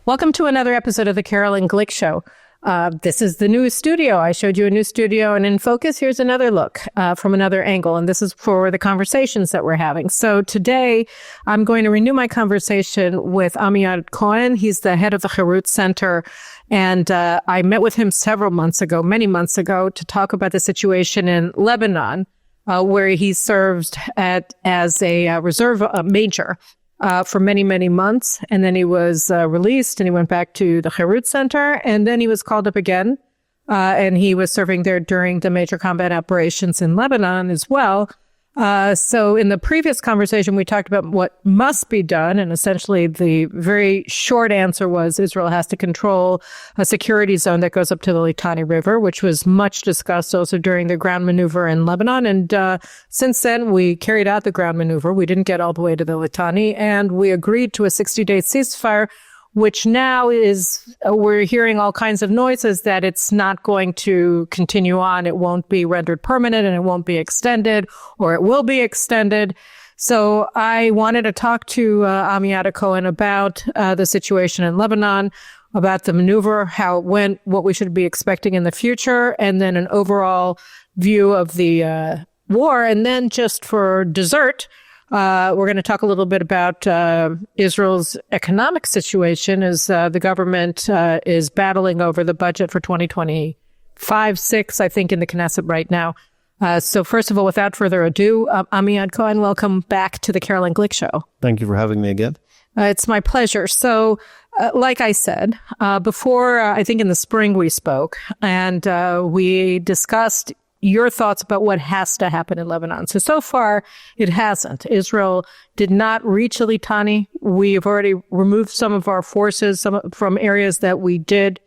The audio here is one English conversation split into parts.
Welcome to another episode of the Caroline Glick Show. This is the new studio. I showed you a new studio, and in focus, here's another look from another angle, and this is for the conversations that we're having. So today, I'm going to renew my conversation with Amiad Cohen. He's the head of the Herut Center, and I met with him many months ago, to talk about the situation in Lebanon, where he served as a reserve major for many, many months. And then he was released and he went back to the Herut Center. And then he was called up again. And he was serving there during the major combat operations in Lebanon as well. So in the previous conversation, we talked about what must be done. And essentially the very short answer was Israel has to control a security zone that goes up to the Litani River, which was much discussed also during the ground maneuver in Lebanon. And since then, we carried out the ground maneuver. We didn't get all the way to the Litani, and we agreed to a 60-day ceasefire, which now is, we're hearing all kinds of noises that it's not going to continue on. It won't be rendered permanent and it won't be extended, or it will be extended. So I wanted to talk to Amiad Cohen about the situation in Lebanon, about the maneuver, how it went, what we should be expecting in the future, and then an overall view of the war. And then just for dessert, we're going to talk a little bit about Israel's economic situation as the government is battling over the budget for 2025-6, I think, in the Knesset right now. So first of all, without further ado, Amiad Cohen, welcome back to the Caroline Glick Show. Thank you for having me again. It's my pleasure. So like I said, before, I think in the spring we spoke, and we discussed your thoughts about what has to happen in Lebanon. So far, it hasn't. Israel did not reach the Litani. We've already removed some of our forces from areas that we did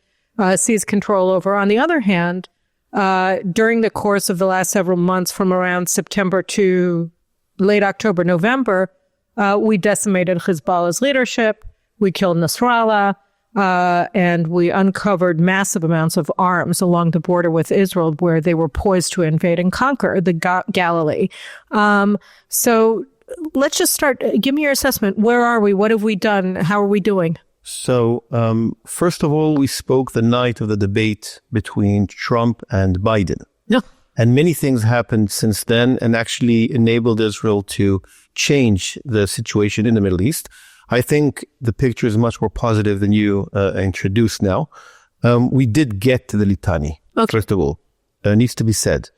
seize control over. On the other hand, during the course of the last several months, from around September to late October, November, we decimated Hezbollah's leadership. We killed Nasrallah. And we uncovered massive amounts of arms along the border with Israel, where they were poised to invade and conquer the Galilee. So let's just start. Give me your assessment. Where are we? What have we done? How are we doing? So first of all, we spoke the night of the debate between Trump and Biden. Yeah. And many things happened since then and actually enabled Israel to change the situation in the Middle East. I think the picture is much more positive than you introduced now. We did get to the Litani, first of all. Needs to be said.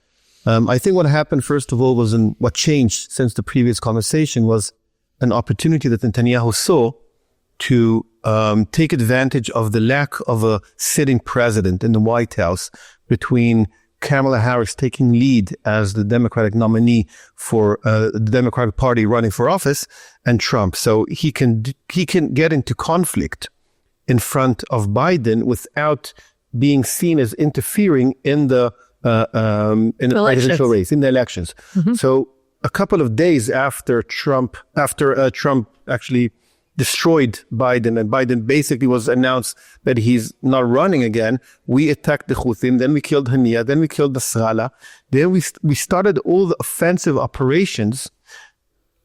I think what happened, first of all, what changed since the previous conversation was an opportunity that Netanyahu saw to take advantage of the lack of a sitting president in the White House between Kamala Harris taking lead as the Democratic nominee for the Democratic Party running for office, and Trump. So he can get into conflict in front of Biden without being seen as interfering in the presidential race, in the elections. Mm-hmm. So a couple of days after Trump actually destroyed Biden, and Biden basically was announced that he's not running again, we attacked the Houthim, then we killed Hania, then we killed Nasrallah. Then we started all the offensive operations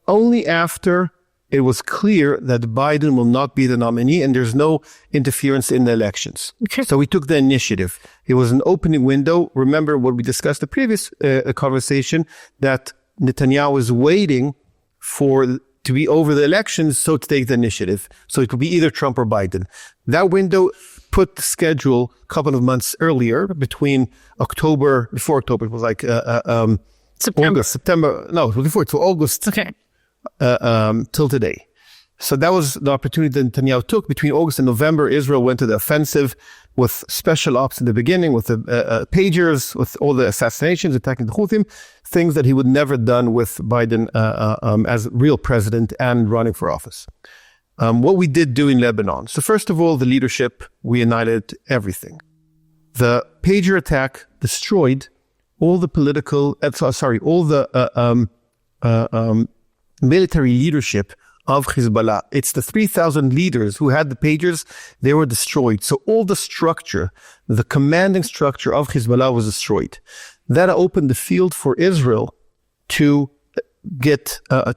only after it was clear that Biden will not be the nominee and there's no interference in the elections. Okay. So we took the initiative. It was an opening window. Remember what we discussed the previous conversation, that Netanyahu is waiting to be over the elections, so to take the initiative. So it could be either Trump or Biden. That window put the schedule a couple of months earlier, before October, it was like September, August, okay, till today. So that was the opportunity that Netanyahu took. Between August and November, Israel went to the offensive with special ops in the beginning, with the pagers, with all the assassinations, attacking the Houthim, things that he would never done with Biden as real president and running for office. What we did do in Lebanon. So first of all, the leadership, we annihilated everything. The pager attack destroyed all the military leadership of Hezbollah. It's the 3,000 leaders who had the pagers, they were destroyed. So all the structure, the commanding structure of Hezbollah was destroyed. That opened the field for Israel to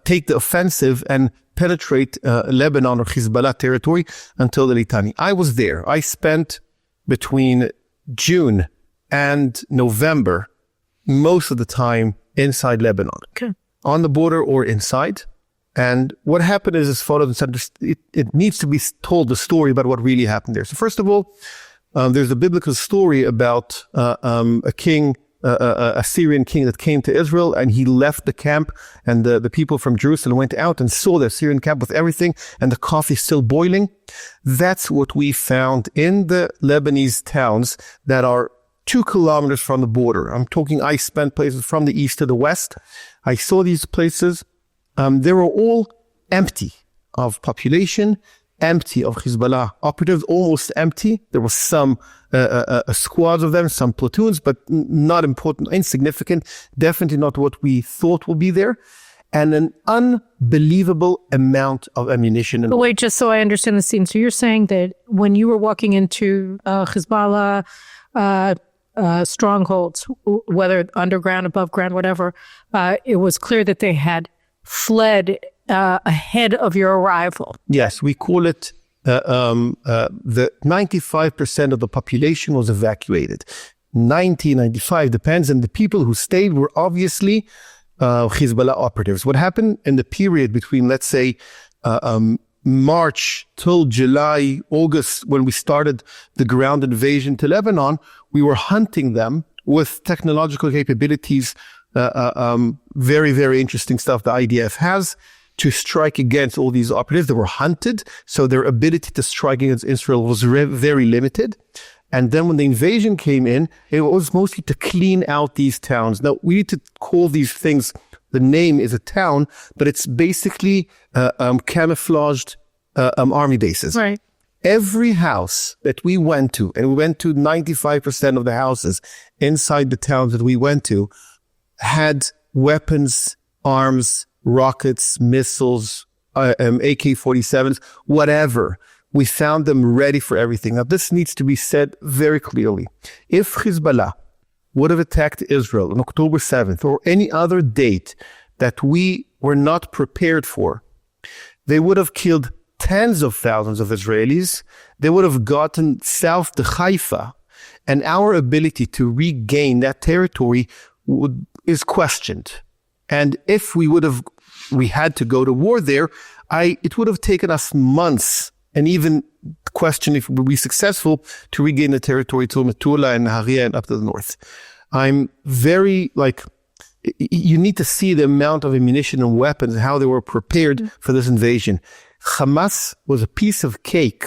take the offensive and penetrate Lebanon or Hezbollah territory until the Litani. I was there. I spent between June and November most of the time inside Lebanon, on the border or inside. And what happened is as follows. It needs to be told the story about what really happened there. So first of all, there's a biblical story about a king, a Syrian king that came to Israel, and he left the camp, and the people from Jerusalem went out and saw the Syrian camp with everything, and the coffee still boiling. That's what we found in the Lebanese towns that are 2 kilometers from the border. I'm talking, I spent places from the east to the west. I saw these places. They were all empty of population, empty of Hezbollah operatives, almost empty. There was some squads of them, some platoons, but not important, insignificant, definitely not what we thought would be there. And an unbelievable amount of ammunition. But wait, just so I understand the scene. So you're saying that when you were walking into Hezbollah strongholds, whether underground, above ground, whatever, it was clear that they had fled ahead of your arrival. Yes, we call it the 95% of the population was evacuated. 95 depends, and the people who stayed were obviously Hezbollah operatives. What happened in the period between, let's say, March till July, August, when we started the ground invasion to Lebanon, we were hunting them with technological capabilities, very, very interesting stuff the IDF has to strike against all these operatives. They were hunted, so their ability to strike against Israel was very limited. And then when the invasion came in, it was mostly to clean out these towns. Now, we need to call these things, the name is a town, but it's basically camouflaged army bases. Right. Every house that we went to, and we went to 95% of the houses inside the towns that we went to, had weapons, arms, rockets, missiles, AK-47s, whatever. We found them ready for everything. Now, this needs to be said very clearly. If Hezbollah would have attacked Israel on October 7th or any other date that we were not prepared for, they would have killed tens of thousands of Israelis. They would have gotten south to Haifa, and our ability to regain that territory is questioned. And if we had to go to war there, it would have taken us months, and even question if we would be successful to regain the territory to Metula and Nahariya and up to the north. I'm very, you need to see the amount of ammunition and weapons, how they were prepared for this invasion. Hamas was a piece of cake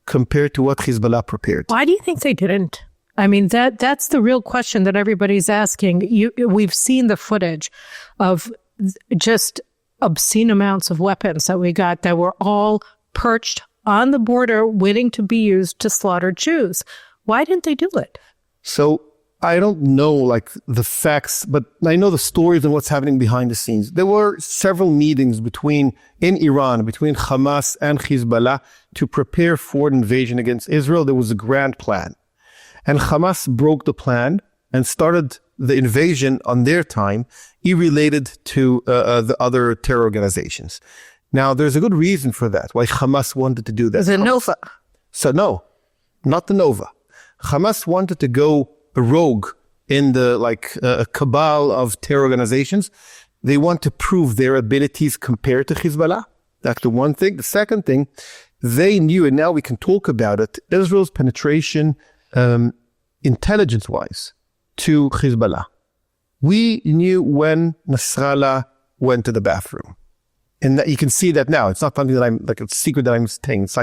compared to what Hezbollah prepared. Why do you think they didn't? I mean, that's the real question that everybody's asking. We've seen the footage of just obscene amounts of weapons that we got that were all perched on the border waiting to be used to slaughter Jews. Why didn't they do it? So I don't know the facts, but I know the stories and what's happening behind the scenes. There were several meetings in Iran, between Hamas and Hezbollah to prepare for an invasion against Israel. There was a grand plan. And Hamas broke the plan and started the invasion on their time, related to the other terror organizations. Now, there's a good reason for that, why Hamas wanted to do that. The Nova. So no, not the Nova. Hamas wanted to go rogue in the cabal of terror organizations. They want to prove their abilities compared to Hezbollah. That's the one thing. The second thing, they knew, and now we can talk about it, Israel's penetration intelligence-wise to Hezbollah. We knew when Nasrallah went to the bathroom. And that you can see that now. It's not something that I'm a secret that I'm saying. It's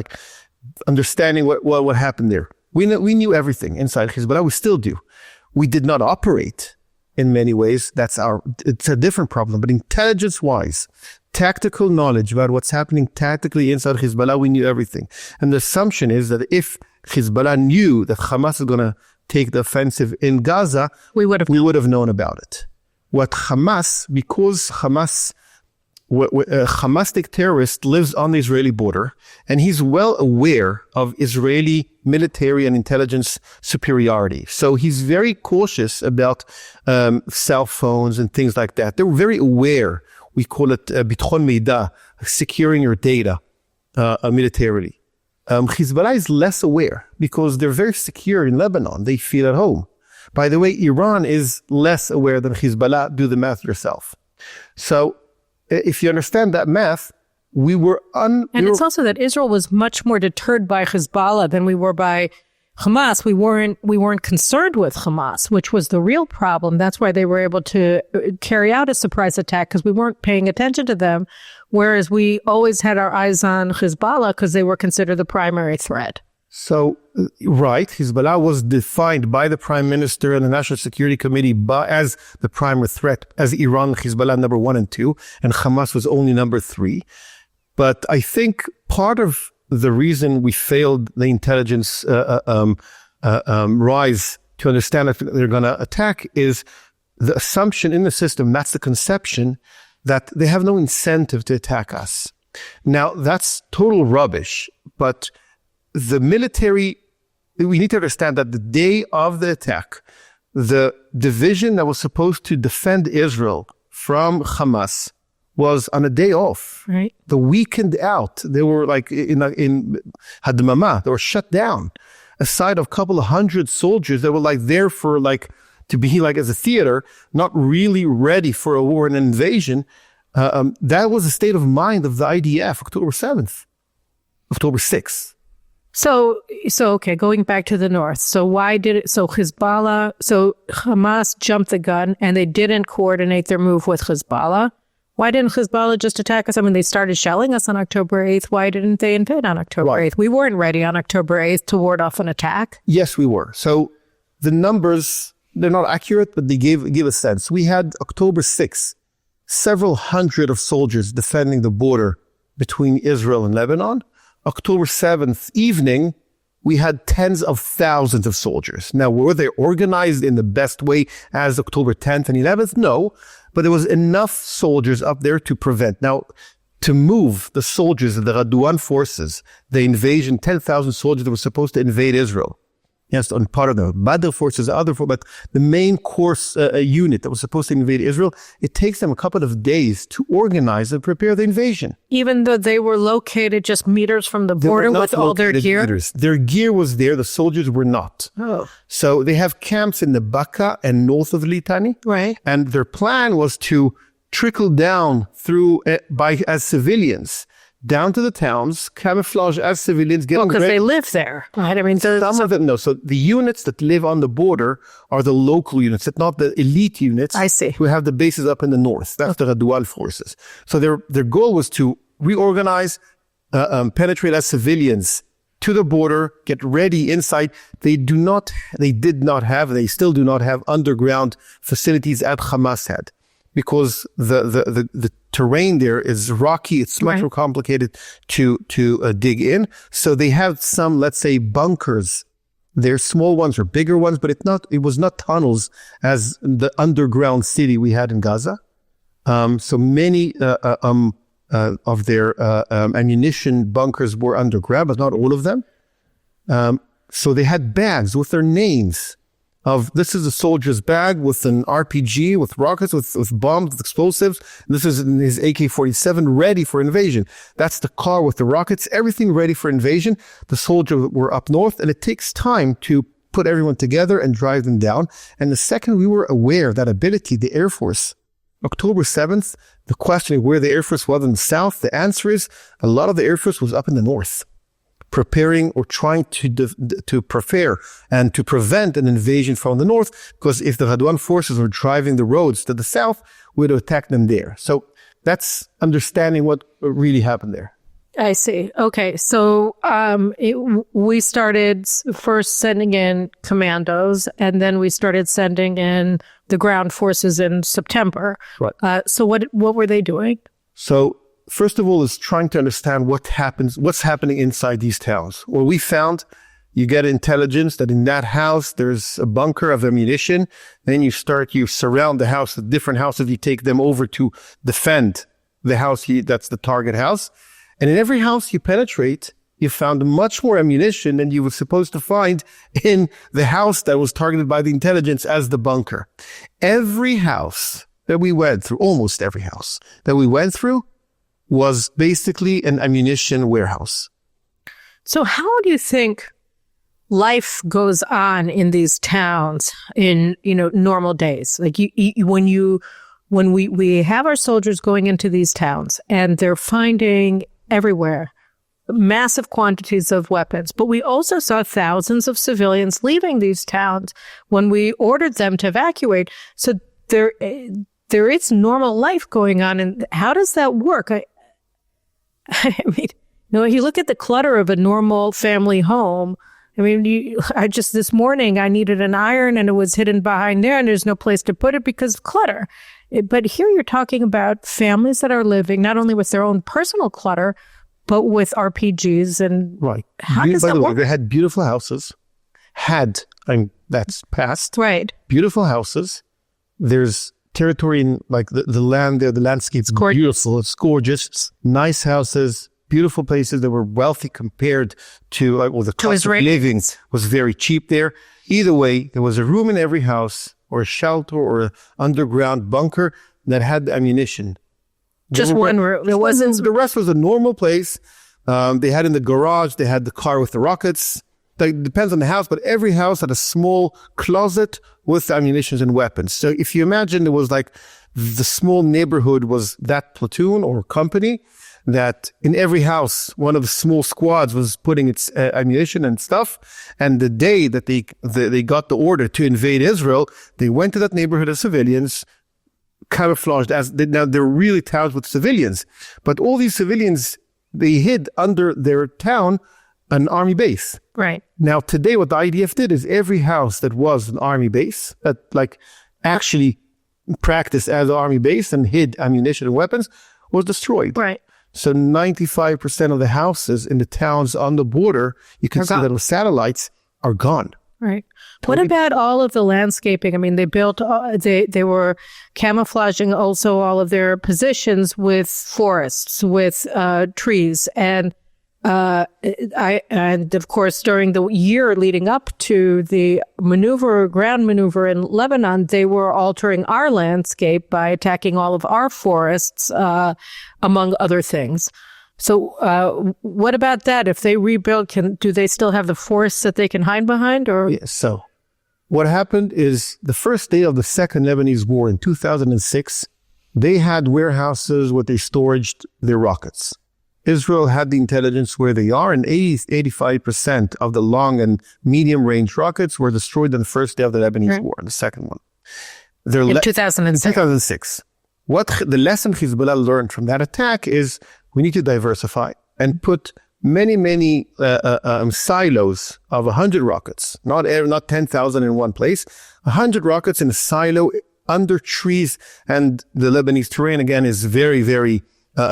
understanding what happened there. We knew everything inside Hezbollah. We still do. We did not operate in many ways. It's a different problem. But intelligence-wise, tactical knowledge about what's happening tactically inside Hezbollah, we knew everything. And the assumption is that if Hezbollah knew that Hamas is going to take the offensive in Gaza, we would have known about it. Because Hamastic terrorist lives on the Israeli border, and he's well aware of Israeli military and intelligence superiority. So he's very cautious about cell phones and things like that. They're very aware We call it bitchon meida, securing your data militarily. Hezbollah is less aware because they're very secure in Lebanon. They feel at home. By the way, Iran is less aware than Hezbollah. Do the math yourself. So if you understand that math, it's also that Israel was much more deterred by Hezbollah than we were by Hamas. We weren't concerned with Hamas, which was the real problem. That's why they were able to carry out a surprise attack, because we weren't paying attention to them. Whereas we always had our eyes on Hezbollah because they were considered the primary threat. So, right, Hezbollah was defined by the Prime Minister and the National Security Committee as the primary threat, as Iran, Hezbollah number 1 and 2, and Hamas was only number 3. But I think part of the reason we failed the intelligence rise to understand if they're going to attack is the assumption in the system, that's the conception, that they have no incentive to attack us. Now, that's total rubbish, but the military, we need to understand that the day of the attack, the division that was supposed to defend Israel from Hamas was on a day off. Right. The weekend out, they were like in Hadmama, they were shut down. Aside of a couple of hundred soldiers that were like there for like, to be like as a theater, not really ready for a war and an invasion. That was the state of mind of the IDF, October 7th, October 6th. So okay, going back to the north. So Hamas jumped the gun and they didn't coordinate their move with Hezbollah. Why didn't Hezbollah just attack us? I mean, they started shelling us on October 8th. Why didn't they invade on October 8th? We weren't ready on October 8th to ward off an attack. Yes, we were. So the numbers, they're not accurate, but they give a sense. We had October 6th, several hundred of soldiers defending the border between Israel and Lebanon. October 7th evening, we had tens of thousands of soldiers. Now, were they organized in the best way as October 10th and 11th? No, but there was enough soldiers up there to prevent. Now, to move the soldiers of the Radwan forces, the invasion, 10,000 soldiers that were supposed to invade Israel. Yes, on part of the Badr forces, but the main course unit that was supposed to invade Israel, it takes them a couple of days to organize and prepare the invasion. Even though they were located just meters from the border with all their gear? Meters. Their gear was there, the soldiers were not. Oh. So they have camps in the Baka and north of Litani. Right. And their plan was to trickle down through as civilians down to the towns, camouflage as civilians. Because they live there, right? I mean, some of them, no. So the units that live on the border are the local units, not the elite units. I see. Who have the bases up in the north. That's the Radwan forces. So their goal was to reorganize, penetrate as civilians to the border, get ready inside. They still do not have underground facilities as Hamas had. Because the terrain there is rocky, it's much more complicated to dig in. So they have some, let's say, bunkers. They're small ones or bigger ones, but it was not tunnels as the underground city we had in Gaza. So many of their ammunition bunkers were underground, but not all of them. So they had bags with their names. This is a soldier's bag with an RPG, with rockets, with bombs, with explosives. This is his AK-47 ready for invasion. That's the car with the rockets, everything ready for invasion. The soldiers were up north, and it takes time to put everyone together and drive them down. And the second we were aware of that ability, the Air Force, October 7th, the question where the Air Force was in the south, the answer is a lot of the Air Force was up in the north, preparing or trying to prepare and to prevent an invasion from the north, because if the Radwan forces were driving the roads to the south, we'd attack them there. So that's understanding what really happened there. I see. Okay. So we started first sending in commandos, and then we started sending in the ground forces in September. Right. So what were they doing? So first of all, is trying to understand what's happening inside these towns. Well, we found you get intelligence that in that house, there's a bunker of ammunition. Then you surround the house with different houses. You take them over to defend the house. That's the target house. And in every house you penetrate, you found much more ammunition than you were supposed to find in the house that was targeted by the intelligence as the bunker. Every house that we went through, almost every house that we went through, was basically an ammunition warehouse. So how do you think life goes on in these towns in, normal days? Like when we have our soldiers going into these towns and they're finding everywhere massive quantities of weapons, but we also saw thousands of civilians leaving these towns when we ordered them to evacuate. So there is normal life going on. And how does that work? I mean, you look at the clutter of a normal family home. I mean, this morning I needed an iron and it was hidden behind there and there's no place to put it because of clutter. But here you're talking about families that are living not only with their own personal clutter, but with RPGs and right. How does that work? They had beautiful houses. That's past. Right. Beautiful houses. There's territory in like the land there. The landscape's beautiful. It's gorgeous. Nice houses. Beautiful places that were wealthy compared to the cost of living was very cheap there. Either way, there was a room in every house or a shelter or an underground bunker that had ammunition. Just one room. It wasn't. The rest was a normal place. They had in the garage. They had the car with the rockets. That depends on the house, but every house had a small closet with ammunition and weapons. So if you imagine, it was like the small neighborhood was that platoon or company. That in every house, one of the small squads was putting its ammunition and stuff. And the day that they got the order to invade Israel, they went to that neighborhood of civilians, camouflaged now they're really towns with civilians. But all these civilians, they hid under their town an army base. Right. Now today, what the IDF did is every house that was an army base, that actually practiced as an army base and hid ammunition and weapons, was destroyed. Right. So 95% of the houses in the towns on the border, you can see little satellites, are gone. Right. What about all of the landscaping? I mean, they built, they were camouflaging also all of their positions with forests, with trees. And of course, during the year leading up to the ground maneuver in Lebanon, they were altering our landscape by attacking all of our forests, among other things. So what about that? If they rebuild, do they still have the forests that they can hide behind? Or yes. So what happened is the first day of the Second Lebanese War in 2006, they had warehouses where they stored their rockets. Israel had the intelligence where they are, and 85% of the long and medium range rockets were destroyed on the first day of the Lebanese War, the second one. In 2006. In 2006. What the lesson Hezbollah learned from that attack is we need to diversify and put many silos of 100 rockets, not 10,000 in one place, 100 rockets in a silo under trees. And the Lebanese terrain, again, is very, very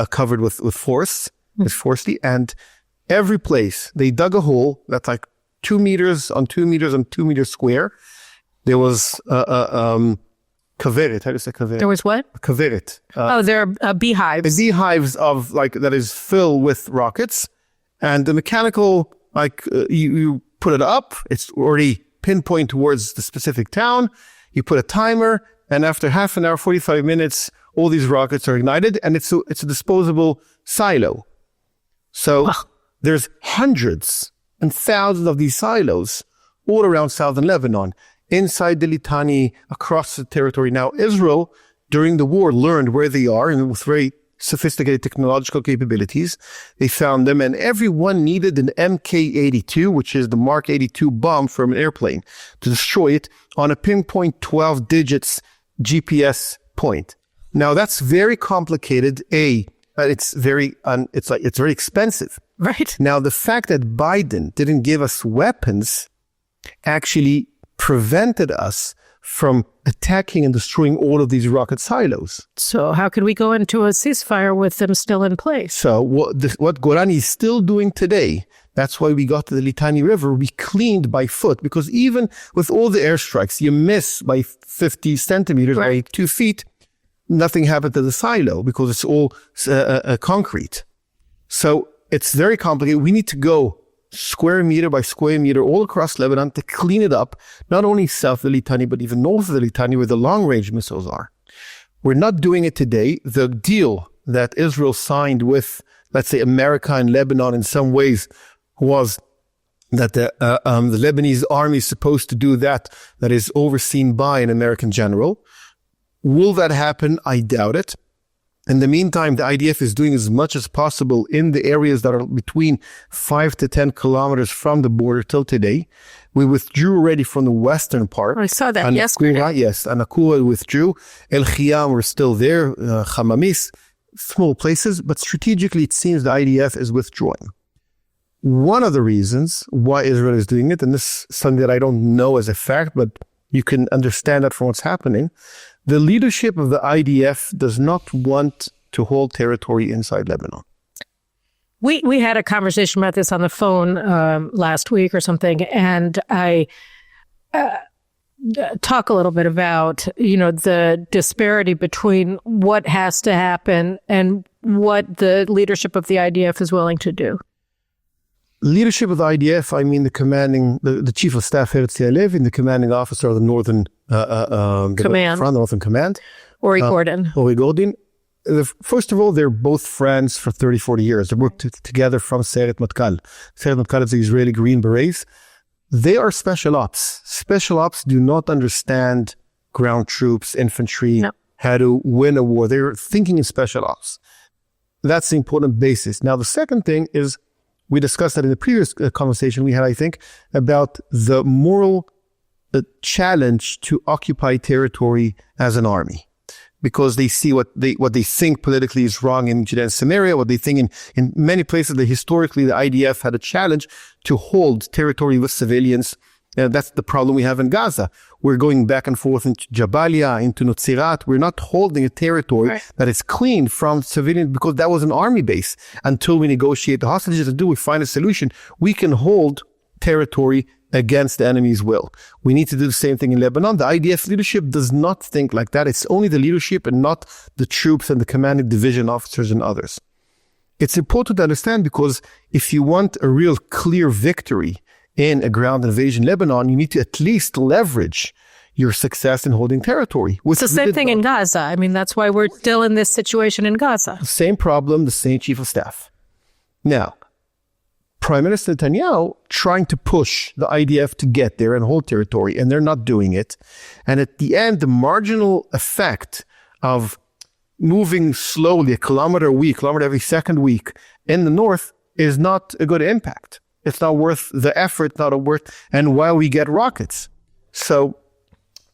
covered with forests. It's foresty. And every place they dug a hole that's like 2 meters on 2 meters on 2 meters square. There was kaveret. How do you say kaveret? There was what? Kaveret. They're beehives. Beehives of that is filled with rockets. And the mechanical, you put it up, it's already pinpoint towards the specific town. You put a timer, and after half an hour, 45 minutes, all these rockets are ignited, and it's a disposable silo. So there's hundreds and thousands of these silos all around southern Lebanon, inside the Litani, across the territory. Now, Israel, during the war, learned where they are, and with very sophisticated technological capabilities, they found them, and everyone needed an Mk-82, which is the Mark 82 bomb from an airplane, to destroy it on a pinpoint 12 digits GPS point. Now that's very complicated. It's very expensive. Right. Now the fact that Biden didn't give us weapons actually prevented us from attacking and destroying all of these rocket silos. So how could we go into a ceasefire with them still in place? So what Golani is still doing today, that's why we got to the Litani River, we cleaned by foot, because even with all the airstrikes, you miss by 50 centimeters, by 2 feet, nothing happened to the silo because it's all concrete. So it's very complicated. We need to go square meter by square meter all across Lebanon to clean it up, not only south of the Litani, but even north of the Litani where the long-range missiles are. We're not doing it today. The deal that Israel signed with, let's say, America and Lebanon in some ways was that the Lebanese army is supposed to do that is overseen by an American general. Will that happen? I doubt it. In the meantime, the IDF is doing as much as possible in the areas that are between 5 to 10 kilometers from the border till today. We withdrew already from the western part. I saw that yesterday. Yes, Anakua withdrew. El Khiyam were still there. Hamamis, small places, but strategically it seems the IDF is withdrawing. One of the reasons why Israel is doing it, and this is something that I don't know as a fact, but you can understand that from what's happening, the leadership of the IDF does not want to hold territory inside Lebanon. We had a conversation about this on the phone last week or something, and I talk a little bit about, the disparity between what has to happen and what the leadership of the IDF is willing to do. Leadership of the IDF, I mean the chief of staff, Herut, and the commanding officer of the Northern Command. The Northern Command. Ori Gordon. First of all, they're both friends for 30, 40 years. They worked together from Sayeret Matkal. Sayeret Matkal is the Israeli Green Berets. They are special ops. Special ops do not understand ground troops, infantry, how to win a war. They're thinking in special ops. That's the important basis. Now, the second thing is, we discussed that in the previous conversation we had, I think, about the moral challenge to occupy territory as an army, because they see what they think politically is wrong in Judea and Samaria, what they think in many places that historically the IDF had a challenge to hold territory with civilians. That's the problem we have in Gaza. We're going back and forth into Jabalia, into Nutzirat. We're not holding a territory that is clean from civilians, because that was an army base. Until we negotiate the hostages, until we find a solution, we can hold territory against the enemy's will. We need to do the same thing in Lebanon. The IDF leadership does not think like that. It's only the leadership and not the troops and the commanding division officers and others. It's important to understand, because if you want a real clear victory in a ground invasion Lebanon, you need to at least leverage your success in holding territory. It's the same thing in Gaza. I mean, that's why we're still in this situation in Gaza. Same problem, the same chief of staff. Now, Prime Minister Netanyahu trying to push the IDF to get there and hold territory, and they're not doing it. And at the end, the marginal effect of moving slowly, a kilometer a week, kilometer every second week in the north is not a good impact. It's not worth the effort, and while we get rockets. So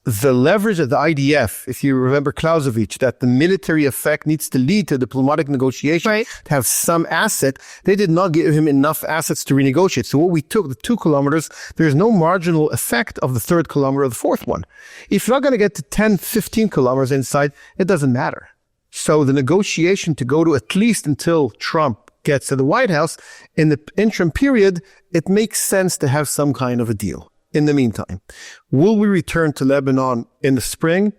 the leverage of the IDF, if you remember Clausewitz, that the military effect needs to lead to diplomatic negotiation, to have some asset. They did not give him enough assets to renegotiate. So what we took, the 2 kilometers, there's no marginal effect of the 3rd kilometer or the 4th one. If you're not going to get to 10, 15 kilometers inside, it doesn't matter. So the negotiation to go to at least until Trump gets to the White House, in the interim period, it makes sense to have some kind of a deal. In the meantime, will we return to Lebanon in the spring?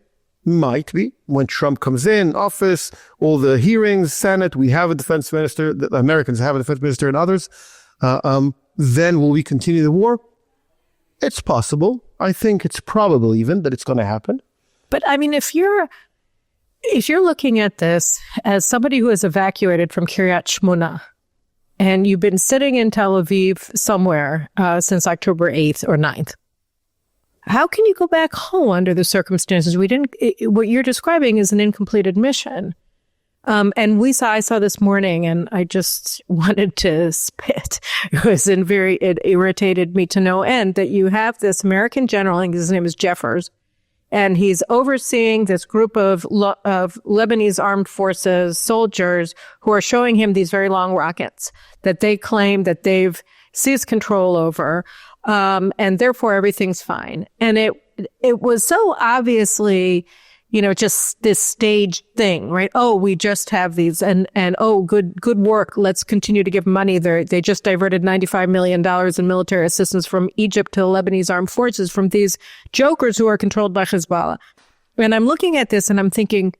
Might be. When Trump comes in office, all the hearings, Senate, we have a defense minister, the Americans have a defense minister and others. Then will we continue the war? It's possible. I think it's probable even that it's going to happen. But I mean, if you're looking at this as somebody who has evacuated from Kiryat Shmona, and you've been sitting in Tel Aviv somewhere since October 8th or 9th, how can you go back home under the circumstances? What you're describing is an incomplete admission. And I saw this morning, and I just wanted to spit. It irritated me to no end that you have this American general, and his name is Jeffers, and he's overseeing this group of Lebanese armed forces soldiers who are showing him these very long rockets that they claim that they've seized control over, and therefore everything's fine. And it was so obviously, just this staged thing, right? Oh, we just have these, and oh, good work. Let's continue to give money. They just diverted $95 million in military assistance from Egypt to the Lebanese armed forces from these jokers who are controlled by Hezbollah. And I'm looking at this and I'm thinking,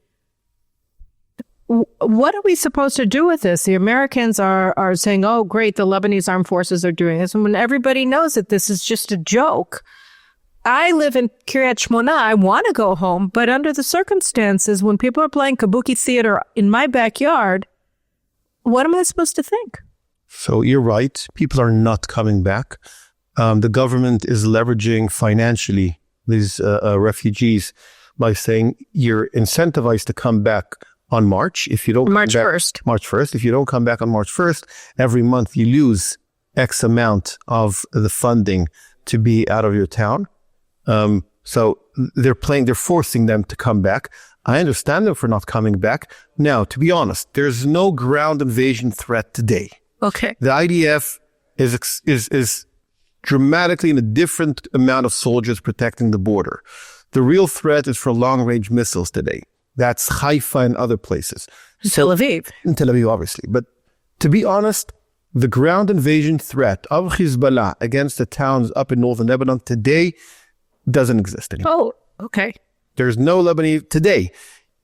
what are we supposed to do with this? The Americans are saying, oh, great, the Lebanese armed forces are doing this. And when everybody knows that this is just a joke, I live in Kiryat Shmona. I want to go home, but under the circumstances, when people are playing kabuki theater in my backyard, what am I supposed to think? So you're right. People are not coming back. The government is leveraging financially these refugees by saying you're incentivized to come back on March. If you don't March 1st. March 1st. If you don't come back on March 1st, every month you lose X amount of the funding to be out of your town. So they're forcing them to come back. I understand them for not coming back. Now, to be honest, there's no ground invasion threat today. Okay. The IDF is dramatically in a different amount of soldiers protecting the border. The real threat is for long-range missiles today. That's Haifa and other places. Tel Aviv. In Tel Aviv, obviously. But to be honest, the ground invasion threat of Hezbollah against the towns up in northern Lebanon today doesn't exist anymore. Oh, okay. There's no Lebanese today.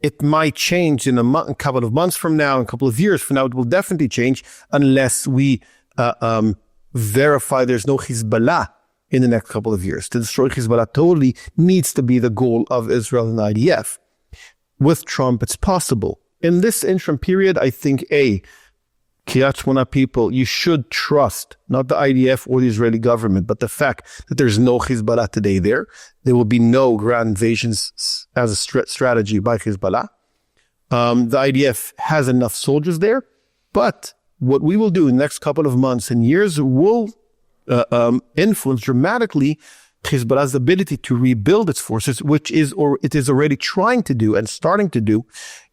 It might change in a couple of months from now, a couple of years from now. It will definitely change unless we verify there's no Hezbollah in the next couple of years. To destroy Hezbollah totally needs to be the goal of Israel and IDF. With Trump, it's possible. In this interim period, I think, Kiryat Shmona people, you should trust not the IDF or the Israeli government, but the fact that there's no Hezbollah today there. There will be no ground invasions as a strategy by Hezbollah. The IDF has enough soldiers there, but what we will do in the next couple of months and years will influence dramatically Hezbollah's ability to rebuild its forces, which it is already trying to do and starting to do,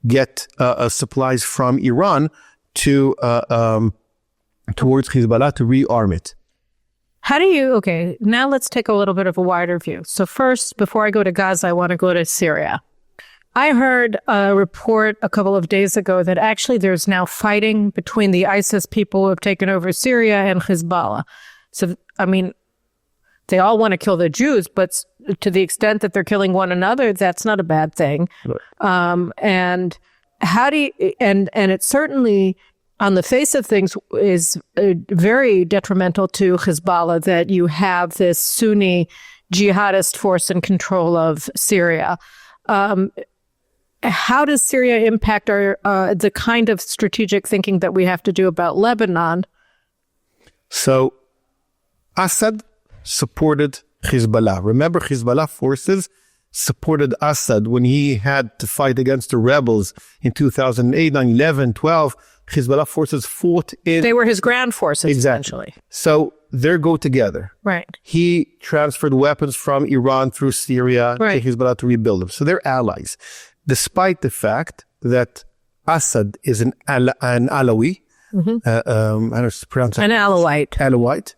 get supplies from Iran to towards Hezbollah to rearm it. Okay, now let's take a little bit of a wider view. So first, before I go to Gaza, I want to go to Syria. I heard a report a couple of days ago that actually there's now fighting between the ISIS people who have taken over Syria and Hezbollah. So, I mean, they all want to kill the Jews, but to the extent that they're killing one another, that's not a bad thing. Right. And it's certainly, on the face of things, is very detrimental to Hezbollah that you have this Sunni jihadist force in control of Syria. How does Syria impact the kind of strategic thinking that we have to do about Lebanon? So, Assad supported Hezbollah. Remember, Hezbollah forces supported Assad when he had to fight against the rebels in 2008, 9/11, 12. Hezbollah forces fought in... They were his ground forces, essentially. So they go together. Right. He transferred weapons from Iran through Syria to Hezbollah to rebuild them. So they're allies. Despite the fact that Assad is an Alawi, I don't know how to pronounce it. An Alawite. Alawite.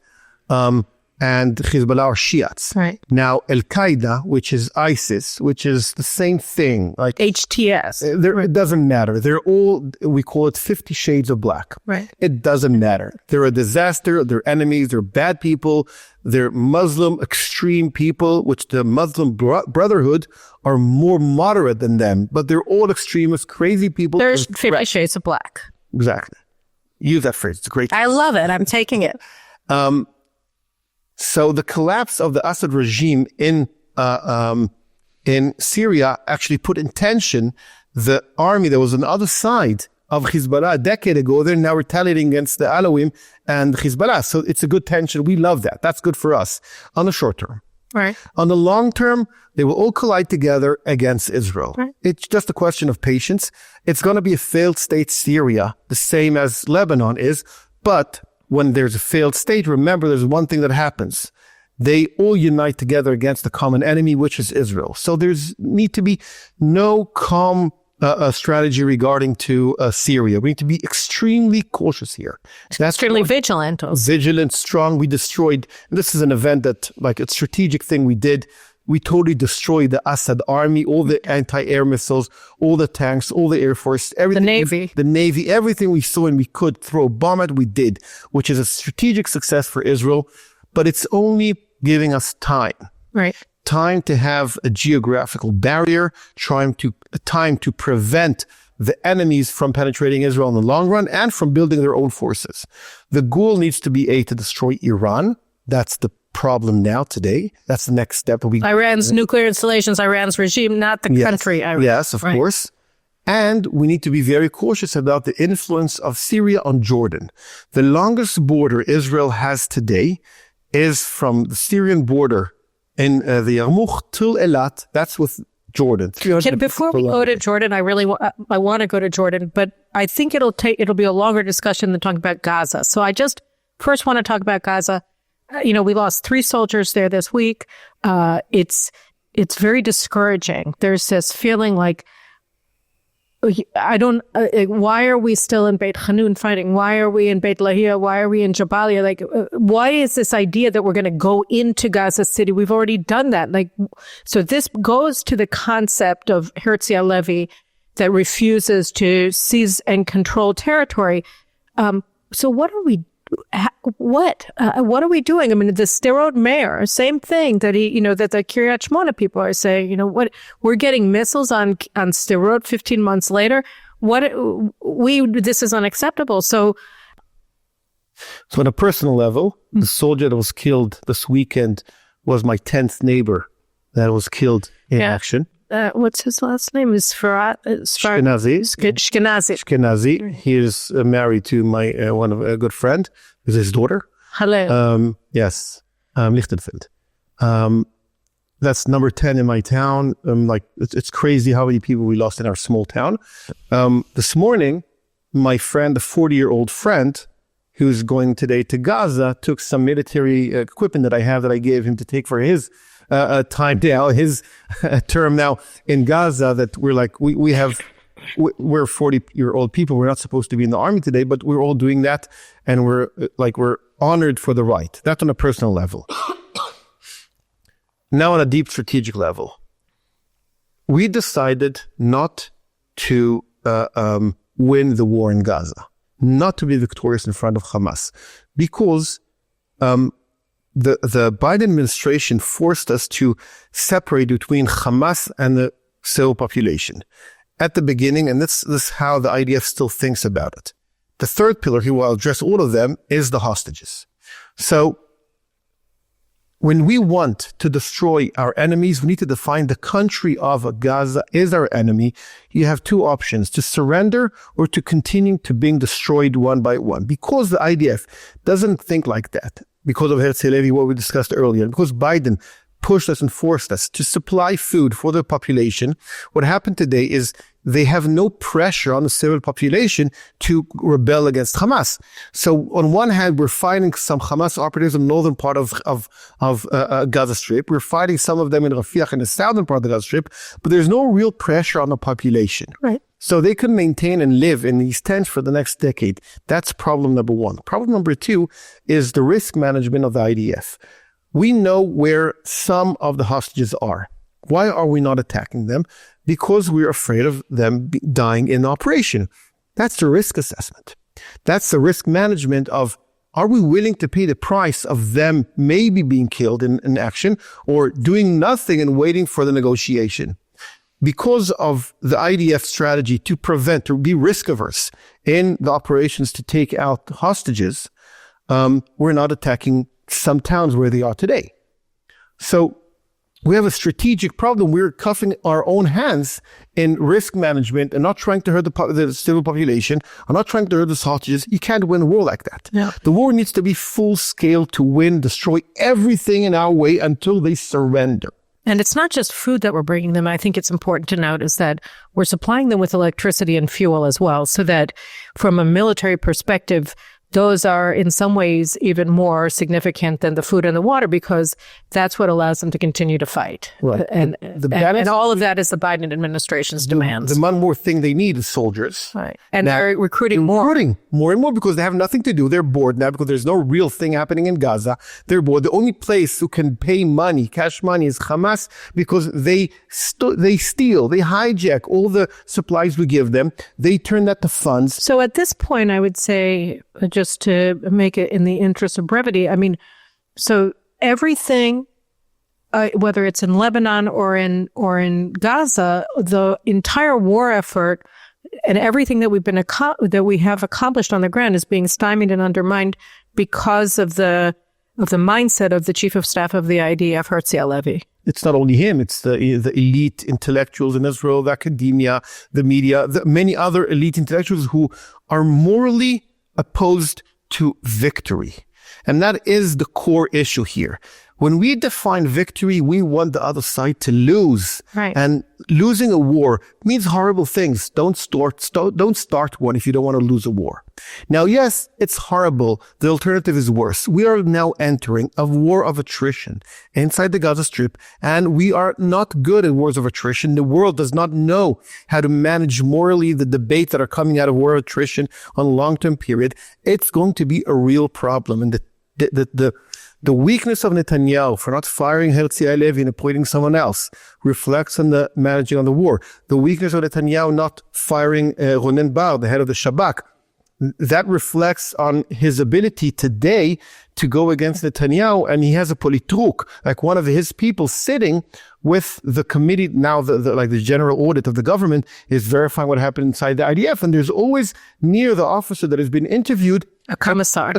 And Hezbollah are Shiites. Right. Now, Al-Qaeda, which is ISIS, which is the same thing. Like HTS. It doesn't matter. They're all, we call it 50 shades of black. Right. It doesn't matter. They're a disaster. They're enemies. They're bad people. They're Muslim extreme people, which the Muslim Brotherhood are more moderate than them. But they're all extremist, crazy people. There's 50 shades of black. Exactly. Use that phrase. It's a great phrase. I love it. I'm taking it. So the collapse of the Assad regime in Syria actually put in tension the army that was on the other side of Hezbollah a decade ago. They're now retaliating against the Alawim and Hezbollah. So it's a good tension. We love that. That's good for us on the short term. Right. On the long term, they will all collide together against Israel. Right. It's just a question of patience. It's going to be a failed state Syria, the same as Lebanon is, but when there's a failed state, remember, there's one thing that happens. They all unite together against the common enemy, which is Israel. So there's need to be no calm strategy regarding to Syria. We need to be extremely cautious here. That's extremely vigilant. Vigilant, strong. We destroyed, this is an event that, like a strategic thing we did. We totally destroyed the Assad army, all the anti-air missiles, all the tanks, all the air force, everything. The Navy, everything we saw and we could throw a bomb at, we did, which is a strategic success for Israel. But it's only giving us time. Right. Time to have a geographical barrier, time to prevent the enemies from penetrating Israel in the long run and from building their own forces. The goal needs to be to destroy Iran That's the problem now today. That's the next step. Iran's nuclear installations, Iran's regime, not the country. Yes, of course. And we need to be very cautious about the influence of Syria on Jordan. The longest border Israel has today is from the Syrian border in the Yarmouk till Eilat. That's with Jordan. Before we go to Jordan, I want to go to Jordan, but I think it'll be a longer discussion than talking about Gaza. So I just first want to talk about Gaza. We lost 3 soldiers there this week. It's very discouraging. There's this feeling like, why are we still in Beit Hanun fighting? Why are we in Beit Lahia? Why are we in Jabalia? Like, why is this idea that we're going to go into Gaza City? We've already done that. So this goes to the concept of Herut Levi that refuses to seize and control territory. So what are we doing? I mean, the Sderot mayor, same thing that that the Kiryat Shmona people are saying, we're getting missiles on Sderot 15 months later. This is unacceptable. So on a personal level, the soldier that was killed this weekend was my 10th neighbor that was killed in action. What's his last name? Is Shkenazi. He is married to my a good friend, with his daughter. Hello. Yes, Lichtenfeld. That's number 10 in my town. It's crazy how many people we lost in our small town. This morning, my friend, a 40-year-old friend, who's going today to Gaza, took some military equipment that I gave him to take for his time now, his term now in Gaza, that we're 40-year-old people. We're not supposed to be in the army today, but we're all doing that, and we're honored for the right. That's on a personal level. Now on a deep strategic level, we decided not to win the war in Gaza, not to be victorious in front of Hamas, because the Biden administration forced us to separate between Hamas and the civil population at the beginning, and this is how the IDF still thinks about it. The third pillar, he will address all of them, is the hostages. So when we want to destroy our enemies, we need to define the country of Gaza is our enemy. You have 2 options: to surrender or to continue to being destroyed one by one. Because the IDF doesn't think like that, because of Herut Levi, what we discussed earlier, because Biden pushed us and forced us to supply food for the population, what happened today is they have no pressure on the civil population to rebel against Hamas. So on one hand, we're fighting some Hamas operatives in the northern part of Gaza Strip. We're fighting some of them in Rafiah in the southern part of the Gaza Strip, but there's no real pressure on the population. Right. So they can maintain and live in these tents for the next decade. That's problem number 1. Problem number 2 is the risk management of the IDF. We know where some of the hostages are. Why are we not attacking them? Because we're afraid of them dying in operation. That's the risk assessment. That's the risk management of, are we willing to pay the price of them maybe being killed in action, or doing nothing and waiting for the negotiation? Because of the IDF strategy to prevent or be risk averse in the operations to take out hostages, we're not attacking some towns where they are today. So we have a strategic problem. We're cuffing our own hands in risk management and not trying to hurt the civil population, and not trying to hurt the hostages. You can't win a war like that. Yeah. The war needs to be full scale to win, destroy everything in our way until they surrender. And it's not just food that we're bringing them. I think it's important to note is that we're supplying them with electricity and fuel as well, so that from a military perspective, those are in some ways even more significant than the food and the water, because that's what allows them to continue to fight. Right. And all of that is the Biden administration's demands. The one more thing they need is soldiers. Right. And they're recruiting more. Recruiting more and more because they have nothing to do. They're bored now because there's no real thing happening in Gaza. They're bored. The only place who can pay money, cash money, is Hamas, because they steal, they hijack all the supplies we give them. They turn that to funds. So at this point, I would say, just to make it in the interest of brevity, I mean, so everything, whether it's in Lebanon or in Gaza, the entire war effort and everything that we have accomplished on the ground is being stymied and undermined because of the of the mindset of the chief of staff of the IDF, Herut Halevi. It's not only him, it's the elite intellectuals in Israel, the academia, the media, the many other elite intellectuals who are morally opposed to victory. And that is the core issue here. When we define victory, we want the other side to lose. Right. And losing a war means horrible things. Don't start one if you don't want to lose a war. Now, yes, it's horrible. The alternative is worse. We are now entering a war of attrition inside the Gaza Strip, and we are not good at wars of attrition. The world does not know how to manage morally the debates that are coming out of war of attrition on a long-term period. It's going to be a real problem. And the weakness of Netanyahu for not firing Herut Halevi and appointing someone else reflects on the managing of the war. The weakness of Netanyahu not firing Ronen Bar, the head of the Shabak, that reflects on his ability today to go against Netanyahu, and he has a politruk, like one of his people sitting with the committee. Now, the general audit of the government is verifying what happened inside the IDF, and there's always near the officer that has been interviewed a commissar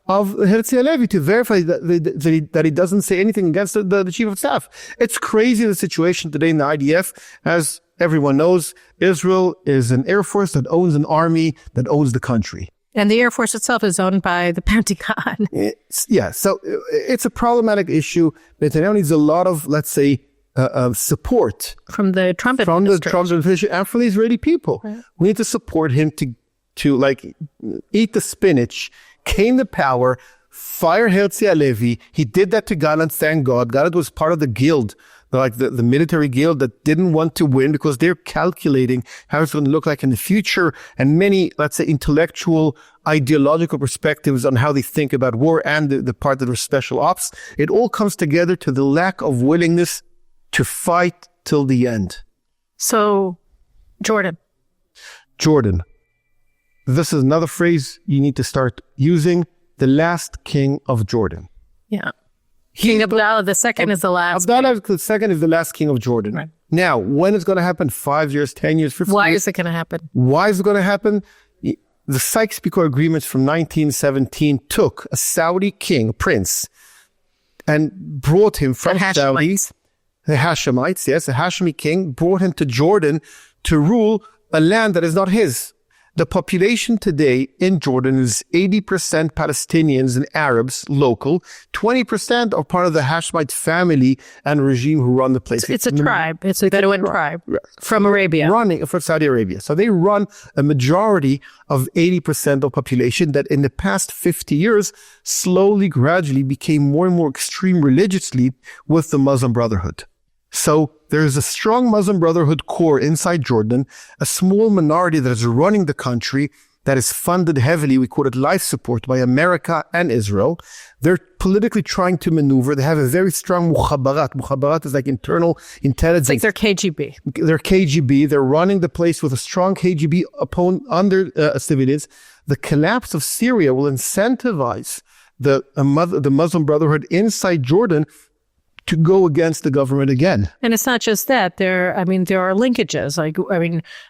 of Herut Halevi to verify that he doesn't say anything against the chief of staff. It's crazy, the situation today in the IDF. As everyone knows, Israel is an air force that owns an army that owns the country. And the Air Force itself is owned by the Pentagon. So it's a problematic issue. Netanyahu needs a lot of, let's say, support from the Trump administration and from the Israeli people. Right. We need to support him to like eat the spinach, came to power, fire Herut Halevi. He did that to Gallant, thank God. Gallant was part of the guild, like the military guild that didn't want to win because they're calculating how it's going to look like in the future, and many, let's say, intellectual, ideological perspectives on how they think about war and the part that are special ops. It all comes together to the lack of willingness to fight till the end. So, Jordan. This is another phrase you need to start using. The last king of Jordan. Yeah. King Abdallah II is the last. Abdallah II is the last king of Jordan. Right. Now, when it's going to happen? 5 years, 10 years, 15 years? Why is it going to happen? Why is it going to happen? The Sykes-Picot agreements from 1917 took a Saudi king, prince, and brought him from Saudi. The Hashemites, yes, the Hashemi king brought him to Jordan to rule a land that is not his. The population today in Jordan is 80% Palestinians and Arabs, local. 20% are part of the Hashemite family and regime who run the place. It's a tribe. It's a Bedouin tribe from Arabia. From Saudi Arabia. So they run a majority of 80% of population that in the past 50 years slowly, gradually became more and more extreme religiously with the Muslim Brotherhood. So there's a strong Muslim Brotherhood core inside Jordan, a small minority that is running the country that is funded heavily, we call it life support, by America and Israel. They're politically trying to maneuver. They have a very strong mukhabarat. Mukhabarat is like internal intelligence. It's like their KGB. Their KGB. They're running the place with a strong KGB under civilians. The collapse of Syria will incentivize the Muslim Brotherhood inside Jordan to go against the government again. And it's not just that. There are linkages.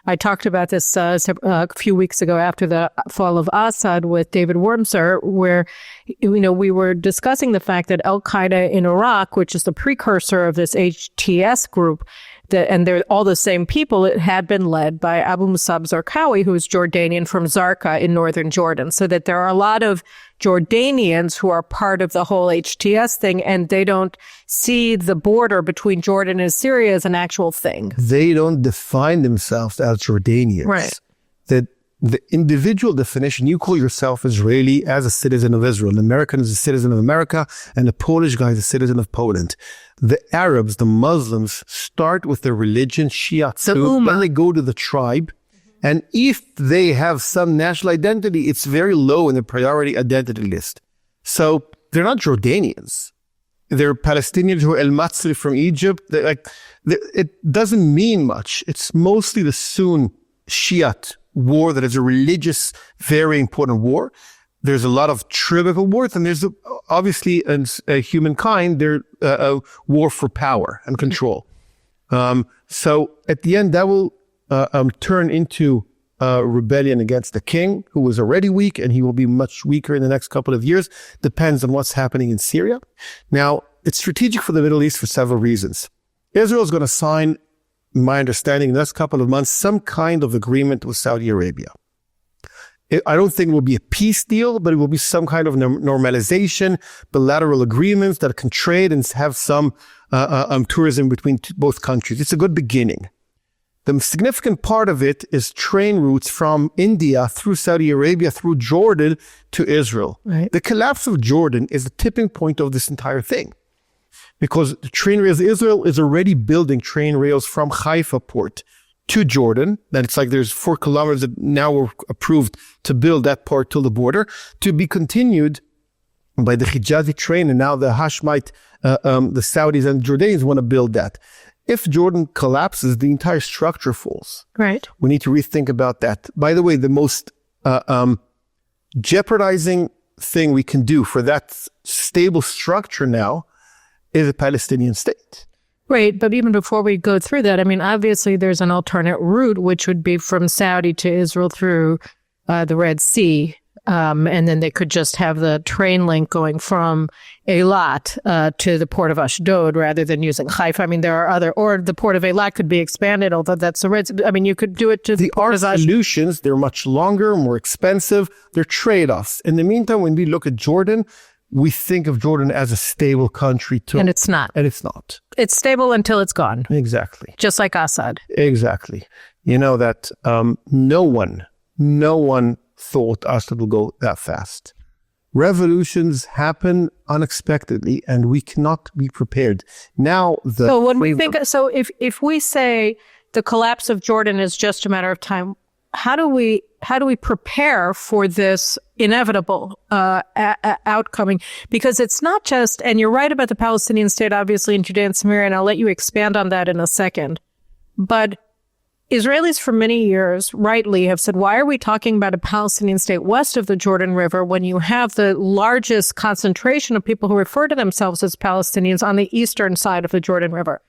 I talked about this a few weeks ago after the fall of Assad with David Wormser, where, we were discussing the fact that Al-Qaeda in Iraq, which is the precursor of this HTS group, and they're all the same people, it had been led by Abu Musab Zarqawi, who is Jordanian from Zarqa in northern Jordan. So that there are a lot of Jordanians who are part of the whole HTS thing, and they don't see the border between Jordan and Syria as an actual thing. They don't define themselves as Jordanians. Right. That the individual definition, you call yourself Israeli as a citizen of Israel, an American is a citizen of America, and a Polish guy is a citizen of Poland. The Arabs, the Muslims, start with their religion, Shia, then they go to the tribe. And if they have some national identity, it's very low in the priority identity list. So they're not Jordanians. They're Palestinians who are El-Matsri from Egypt. It doesn't mean much. It's mostly the Sunni Shiite war that is a religious, very important war. There's a lot of tribal wars, and there's obviously a humankind, there's a war for power and control. So at the end, that will turn into rebellion against the king, who was already weak, and he will be much weaker in the next couple of years. Depends on what's happening in Syria. Now, it's strategic for the Middle East for several reasons. Israel is going to sign, in my understanding, in the next couple of months, some kind of agreement with Saudi Arabia. I don't think it will be a peace deal, but it will be some kind of normalization, bilateral agreements that can trade and have some tourism between both countries. It's a good beginning. The significant part of it is train routes from India through Saudi Arabia, through Jordan to Israel. Right. The collapse of Jordan is the tipping point of this entire thing. Because the train rails, Israel is already building train rails from Haifa port to Jordan. Then it's like there's 4 kilometers that now were approved to build that part to the border, to be continued by the Hijazi train. And now the Hashemite, the Saudis and Jordanians want to build that. If Jordan collapses, the entire structure falls. Right. We need to rethink about that. By the way, the most jeopardizing thing we can do for that stable structure now is a Palestinian state. Right. But even before we go through that, I mean, obviously there's an alternate route, which would be from Saudi to Israel through the Red Sea. And then they could just have the train link going from Eilat to the port of Ashdod rather than using Haifa. I mean, there are other, or the port of Eilat could be expanded, although that's the Red Sea. I mean, you could do it to the port of Ashdod. Solutions, they're much longer, more expensive. They're trade-offs. In the meantime, when we look at Jordan, we think of Jordan as a stable country too. And it's not. And it's not. It's stable until it's gone. Exactly. Just like Assad. Exactly. You know that no one thought Assad will go that fast. Revolutions happen unexpectedly, and we cannot be prepared. Now, if we say the collapse of Jordan is just a matter of time, how do we prepare for this inevitable outcoming? Because it's not just, and you're right about the Palestinian state, obviously in Judea and Samaria, and I'll let you expand on that in a second. But Israelis for many years rightly have said, why are we talking about a Palestinian state west of the Jordan River when you have the largest concentration of people who refer to themselves as Palestinians on the eastern side of the Jordan River?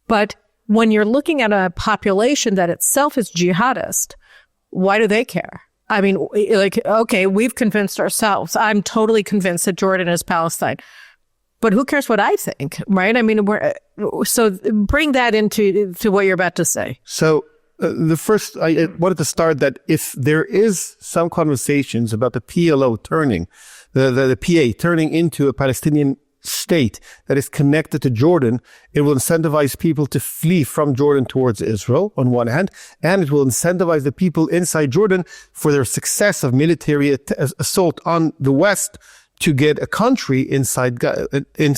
But when you're looking at a population that itself is jihadist, why do they care? I mean, like, okay, we've convinced ourselves. I'm totally convinced that Jordan is Palestine. But who cares what I think, right? I mean, so bring that into what you're about to say. So the first, I wanted to start that if there is some conversations about the PLO turning, the PA turning into a Palestinian state that is connected to Jordan, it will incentivize people to flee from Jordan towards Israel on one hand, and it will incentivize the people inside Jordan for their success of military assault on the West to get a country inside Judea and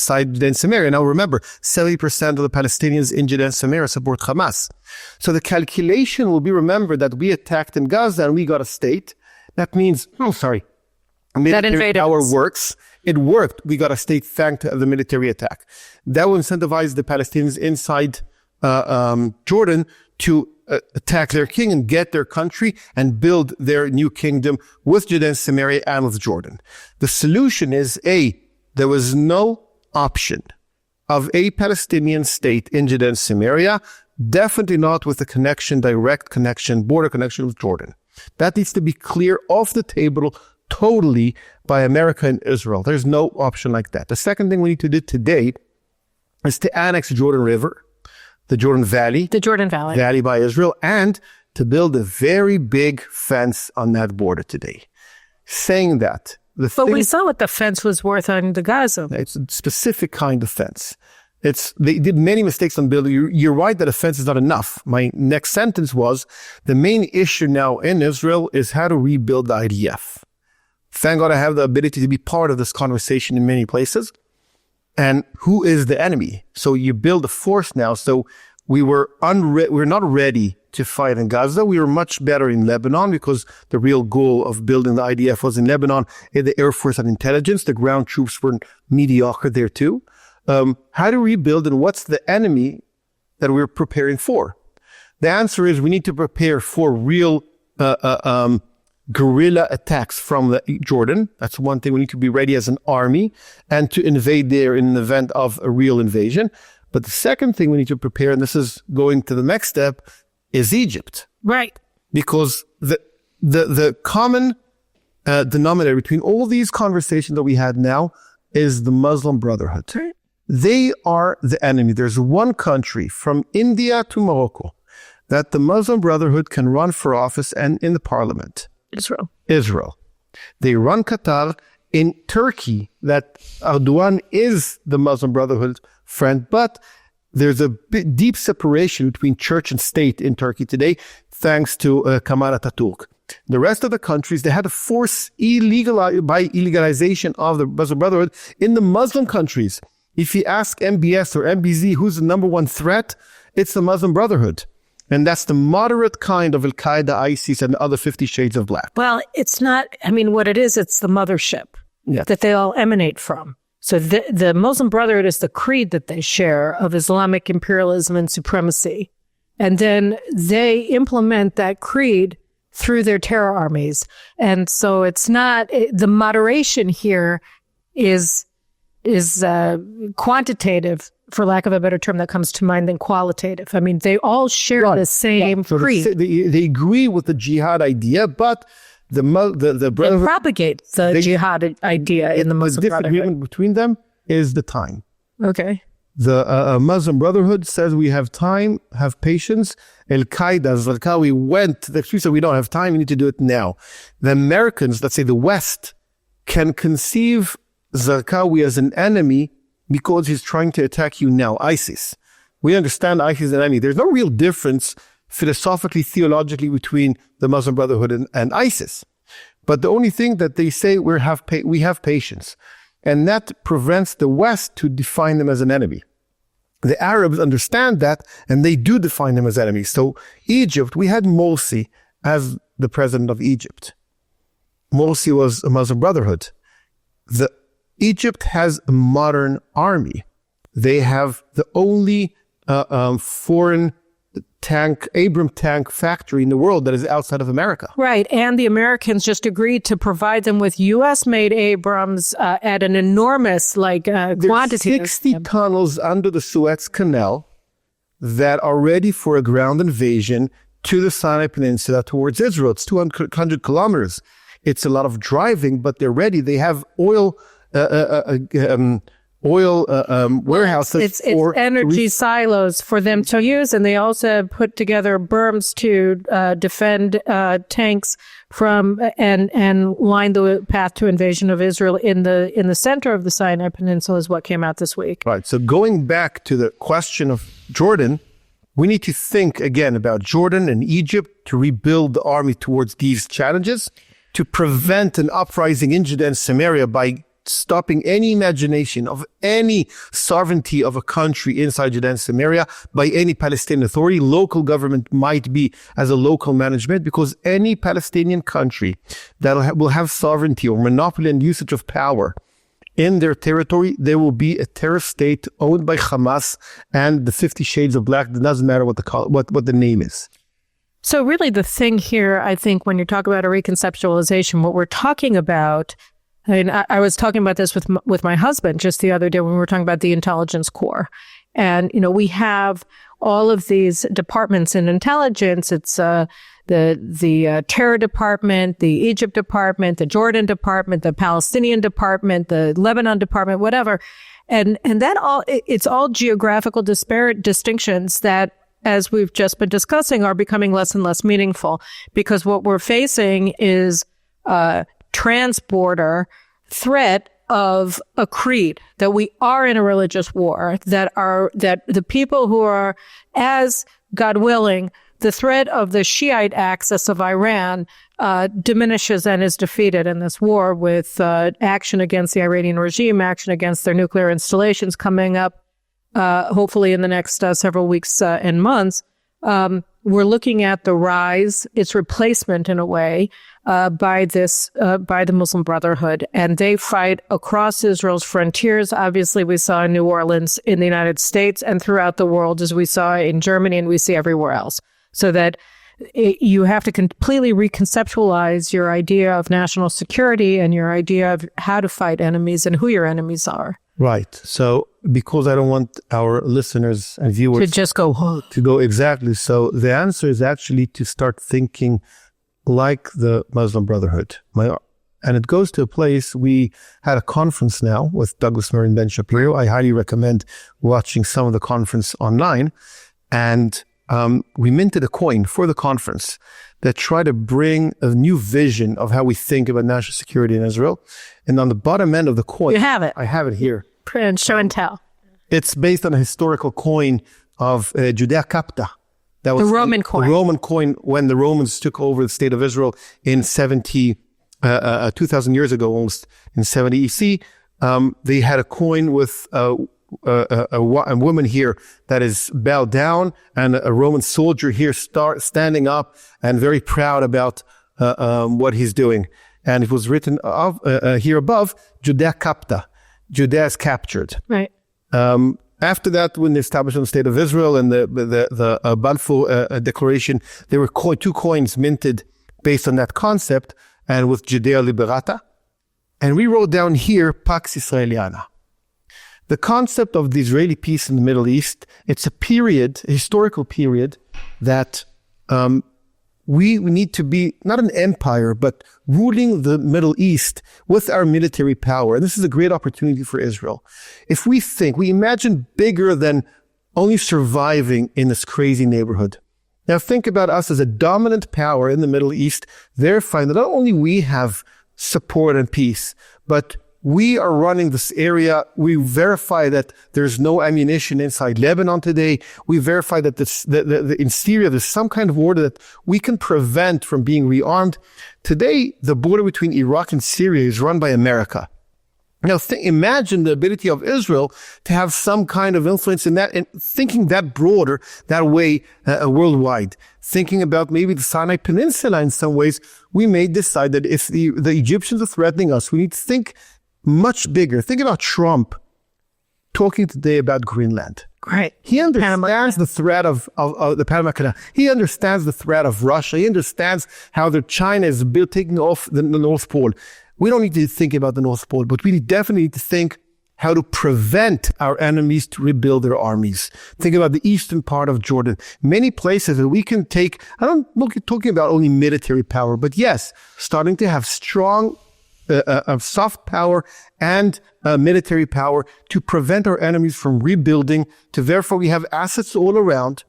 Samaria. Now remember, 70% of the Palestinians in Judea and Samaria support Hamas. So the calculation will be, remember, that we attacked in Gaza and we got a state. That means, that invaded our works. It worked. We got a state thanks to the military attack. That will incentivize the Palestinians inside Jordan to attack their king and get their country and build their new kingdom with Judea and Samaria and with Jordan. The solution is, there was no option of a Palestinian state in Judea and Samaria, definitely not with a direct connection, border connection with Jordan. That needs to be clear off the table totally by America and Israel. There's no option like that. The second thing we need to do today is to annex Jordan River, the Jordan Valley by Israel, and to build a very big fence on that border today. Saying that, we saw what the fence was worth on the Gaza. It's a specific kind of fence. They did many mistakes on building. You're right that a fence is not enough. My next sentence was, the main issue now in Israel is how to rebuild the IDF. Thank God I have the ability to be part of this conversation in many places. And who is the enemy? So you build a force now. So we're not ready to fight in Gaza. We were much better in Lebanon because the real goal of building the IDF was in Lebanon. In the Air Force and intelligence, the ground troops were mediocre there too. How to rebuild, and what's the enemy that we're preparing for? The answer is we need to prepare for real guerrilla attacks from Jordan. That's one thing. We need to be ready as an army and to invade there in the event of a real invasion. But the second thing we need to prepare, and this is going to the next step, is Egypt. Right. because the common denominator between all these conversations that we had now is the Muslim Brotherhood. Right. They are the enemy. There's one country from India to Morocco that the Muslim Brotherhood can run for office and in the parliament. Israel. They run Qatar. In Turkey, that Erdogan is the Muslim Brotherhood friend, but there's a deep separation between church and state in Turkey today, thanks to Kemal Atatürk. The rest of the countries, they had to force illegalization of the Muslim Brotherhood in the Muslim countries. If you ask MBS or MBZ who's the number one threat, it's the Muslim Brotherhood. And that's the moderate kind of Al-Qaeda, ISIS, and the other 50 Shades of Black. Well, it's not, I mean, what it is, it's the mothership that they all emanate from. So the Muslim Brotherhood is the creed that they share of Islamic imperialism and supremacy. And then they implement that creed through their terror armies. And so it's not, the moderation here is quantitative, for lack of a better term that comes to mind, than qualitative. I mean, they all share the same creed. They agree with the jihad idea, but the Brotherhood propagate the jihad idea in the Muslim Brotherhood. The disagreement between them is the time. Okay. The Muslim Brotherhood says we have time, have patience. Al-Qaeda, Zarqawi went, the excuse said we don't have time, we need to do it now. The Americans, let's say the West, can conceive Zarqawi as an enemy because he's trying to attack you now, ISIS. We understand ISIS is an enemy. There's no real difference philosophically, theologically between the Muslim Brotherhood and ISIS. But the only thing that they say, we have patience. And that prevents the West to define them as an enemy. The Arabs understand that, and they do define them as enemies. So Egypt, we had Morsi as the president of Egypt. Morsi was a Muslim Brotherhood. Egypt has a modern army. They have the only foreign Abram tank factory in the world that is outside of America. Right. And the Americans just agreed to provide them with U.S.-made Abrams at an enormous quantity. 60 tunnels under the Suez Canal that are ready for a ground invasion to the Sinai Peninsula towards Israel. It's 200 kilometers. It's a lot of driving, but they're ready. They have oil warehouses. It's energy silos for them to use, and they also put together berms to defend tanks from and line the path to invasion of Israel in the center of the Sinai Peninsula is what came out this week. Right. So going back to the question of Jordan, we need to think again about Jordan and Egypt to rebuild the army towards these challenges, to prevent an uprising in Judea and Samaria by stopping any imagination of any sovereignty of a country inside Judea and Samaria by any Palestinian authority. Local government might be as a local management, because any Palestinian country that will have sovereignty or monopoly and usage of power in their territory, there will be a terrorist state owned by Hamas and the 50 Shades of Black. It doesn't matter what the name is. So really the thing here, I think, when you talk about a reconceptualization, what we're talking about, I mean, I was talking about this with my husband just the other day when we were talking about the intelligence corps. And, we have all of these departments in intelligence. It's the terror department, the Egypt department, the Jordan department, the Palestinian department, the Lebanon department, whatever. And that all, it's all geographical disparate distinctions that, as we've just been discussing, are becoming less and less meaningful, because what we're facing is transborder threat of a creed, that we are in a religious war, that the people who are, as God willing, the threat of the Shiite axis of Iran diminishes and is defeated in this war, with action against the Iranian regime, action against their nuclear installations coming up, hopefully in the next several weeks and months. We're looking at the rise, its replacement in a way, by the Muslim Brotherhood, and they fight across Israel's frontiers. Obviously, we saw in New Orleans in the United States and throughout the world, as we saw in Germany, and we see everywhere else. So that you have to completely reconceptualize your idea of national security and your idea of how to fight enemies and who your enemies are. Right. So because I don't want our listeners and viewers To just go, to go exactly. So the answer is actually to start thinking like the Muslim Brotherhood. And it goes to a place, we had a conference now with Douglas Murray and Ben Shapiro. I highly recommend watching some of the conference online. And we minted a coin for the conference that tried to bring a new vision of how we think about national security in Israel. And on the bottom end of the coin, you have it. I have it here. Print, show and tell. It's based on a historical coin of Judea Capta. That was The Roman coin. The Roman coin when the Romans took over the state of Israel in 2,000 years ago, almost in 70 EC. They had a coin with a woman here that is bowed down and a Roman soldier here standing up and very proud about what he's doing. And it was written here above, Judea Capta. Judea is captured. Right. After that, when the establishment of the State of Israel and the Balfour Declaration, there were two coins minted based on that concept, and with Judea Liberata. And we wrote down here, Pax Israeliana. The concept of the Israeli peace in the Middle East, it's a historical period that we need to be not an empire, but ruling the Middle East with our military power. And this is a great opportunity for Israel. If we imagine bigger than only surviving in this crazy neighborhood. Now think about us as a dominant power in the Middle East, verifying that not only we have support and peace, but we are running this area. We verify that there's no ammunition inside Lebanon today. We verify that in Syria, there's some kind of order that we can prevent from being rearmed. Today, the border between Iraq and Syria is run by America. Now, imagine the ability of Israel to have some kind of influence in that, and thinking that broader, that way, worldwide. Thinking about maybe the Sinai Peninsula in some ways, we may decide that if the Egyptians are threatening us, we need to think much bigger. Think about Trump talking today about Greenland. Right. He understands the threat of the Panama Canal. He understands the threat of Russia. He understands how China is taking off the North Pole. We don't need to think about the North Pole, but we definitely need to think how to prevent our enemies to rebuild their armies. Think about the eastern part of Jordan. Many places that we can take, I'm not talking about only military power, but yes, starting to have strong soft power and military power to prevent our enemies from rebuilding, to therefore we have assets all around.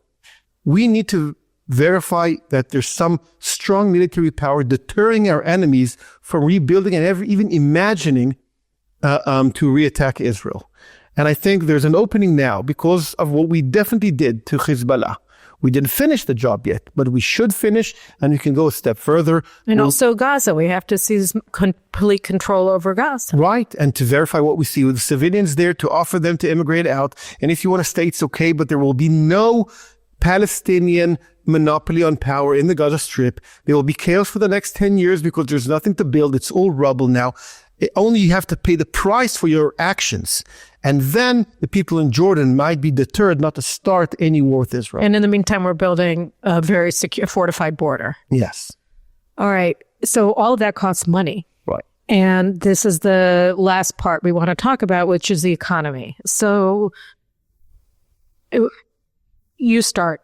We need to verify that there's some strong military power deterring our enemies from rebuilding and ever even imagining to reattack Israel. And I think there's an opening now because of what we definitely did to Hezbollah. We didn't finish the job yet, but we should finish, and we can go a step further. And also Gaza. We have to seize complete control over Gaza. Right, and to verify what we see with the civilians there, to offer them to immigrate out. And if you want to stay, it's okay, but there will be no Palestinian monopoly on power in the Gaza Strip. There will be chaos for the next 10 years because there's nothing to build. It's all rubble now. Only you have to pay the price for your actions. And then the people in Jordan might be deterred not to start any war with Israel. And in the meantime, we're building a very secure, fortified border. Yes. All right. So all of that costs money. Right. And this is the last part we want to talk about, which is the economy. So you start.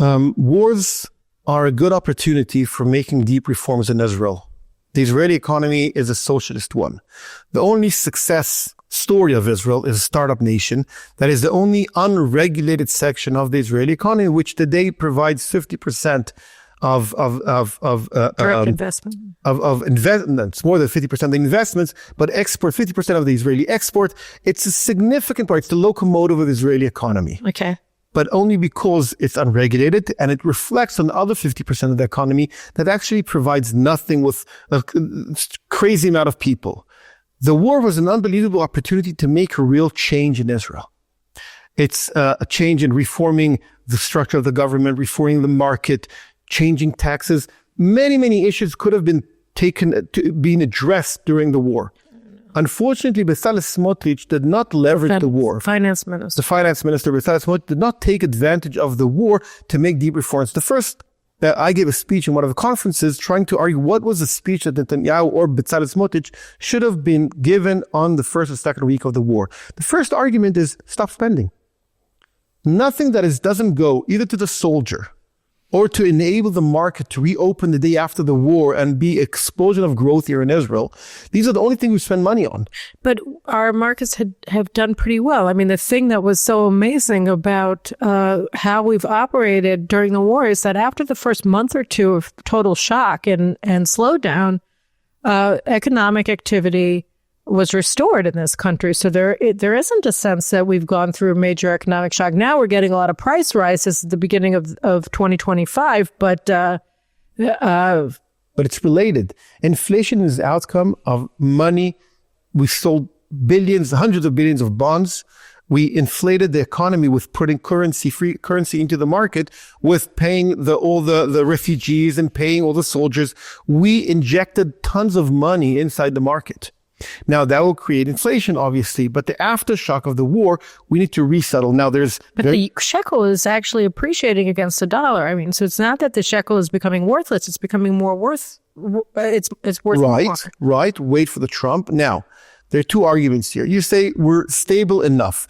Wars are a good opportunity for making deep reforms in Israel. The Israeli economy is a socialist one. The only success story of Israel is a startup nation that is the only unregulated section of the Israeli economy, which today provides 50% of investment. Of investments, more than 50% of the investments, but export 50% of the Israeli export. It's a significant part. It's the locomotive of the Israeli economy. Okay. But only because it's unregulated, and it reflects on the other 50% of the economy that actually provides nothing with a crazy amount of people. The war was an unbelievable opportunity to make a real change in Israel. It's a change in reforming the structure of the government, reforming the market, changing taxes. Many, many issues could have been been addressed during the war. Unfortunately, Bezalel Smotrich did not leverage the war. Finance minister. The finance minister, Bezalel Smotrich, did not take advantage of the war to make deep reforms. The first I gave a speech in one of the conferences trying to argue what was the speech that Netanyahu or Bezalel Smotrich should have been given on the first or second week of the war. The first argument is stop spending. Nothing that doesn't go either to the soldier or to enable the market to reopen the day after the war and be explosion of growth here in Israel. These are the only things we spend money on. But our markets have done pretty well. I mean, the thing that was so amazing about how we've operated during the war is that after the first month or two of total shock and slowdown, economic activity was restored in this country. So there isn't a sense that we've gone through a major economic shock. Now we're getting a lot of price rises at the beginning of 2025, but it's related. Inflation is the outcome of money. We sold billions, hundreds of billions of bonds. We inflated the economy with putting free currency into the market, with paying all the refugees and paying all the soldiers. We injected tons of money inside the market. Now, that will create inflation, obviously, but the aftershock of the war, we need to resettle. Now, the shekel is actually appreciating against the dollar. I mean, so it's not that the shekel is becoming worthless. It's becoming more worth. It's worth more. Right. Wait for the Trump. Now, there are two arguments here. You say we're stable enough.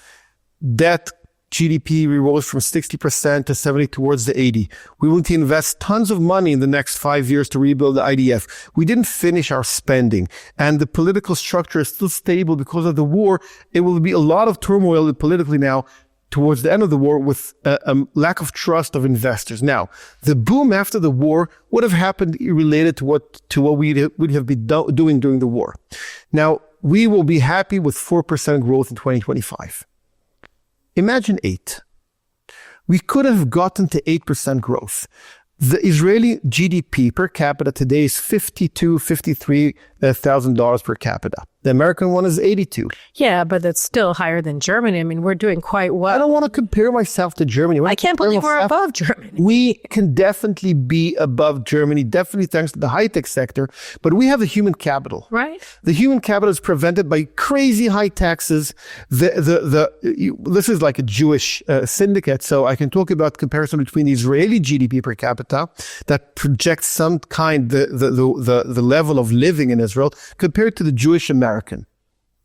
Debt, GDP, we rose from 60% to 70 towards the 80. We will need to invest tons of money in the next 5 years to rebuild the IDF. We didn't finish our spending, and the political structure is still stable because of the war. It will be a lot of turmoil politically now towards the end of the war with a lack of trust of investors. Now, the boom after the war would have happened related to what we would have been doing during the war. Now, we will be happy with 4% growth in 2025. Imagine 8. We could have gotten to 8% growth. The Israeli GDP per capita today is $53,000 per capita. The American one is 82. Yeah, but that's still higher than Germany. I mean, we're doing quite well. I don't want to compare myself to Germany. I can't believe we're above Germany. We can definitely be above Germany, definitely thanks to the high-tech sector, but we have the human capital. Right. The human capital is prevented by crazy high taxes. This is like a Jewish syndicate, so I can talk about comparison between the Israeli GDP per capita that projects some kind, the level of living in Israel compared to the Jewish American.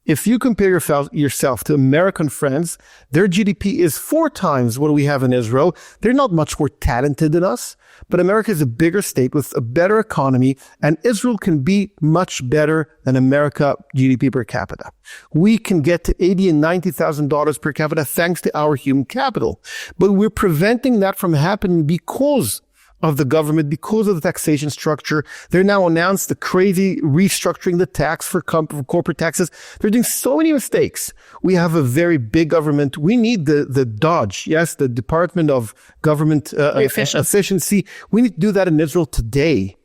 If you compare yourself to American friends, their GDP is 4 times what we have in Israel. They're not much more talented than us, but America is a bigger state with a better economy, and Israel can be much better than America GDP per capita. We can get to $80,000 and $90,000 per capita thanks to our human capital, but we're preventing that from happening because of the government, because of the taxation structure. They're now announced the crazy restructuring the tax for corporate taxes. They're doing so many mistakes. We have a very big government. We need the DOGE, yes, the Department of Government Efficiency. We need to do that in Israel today.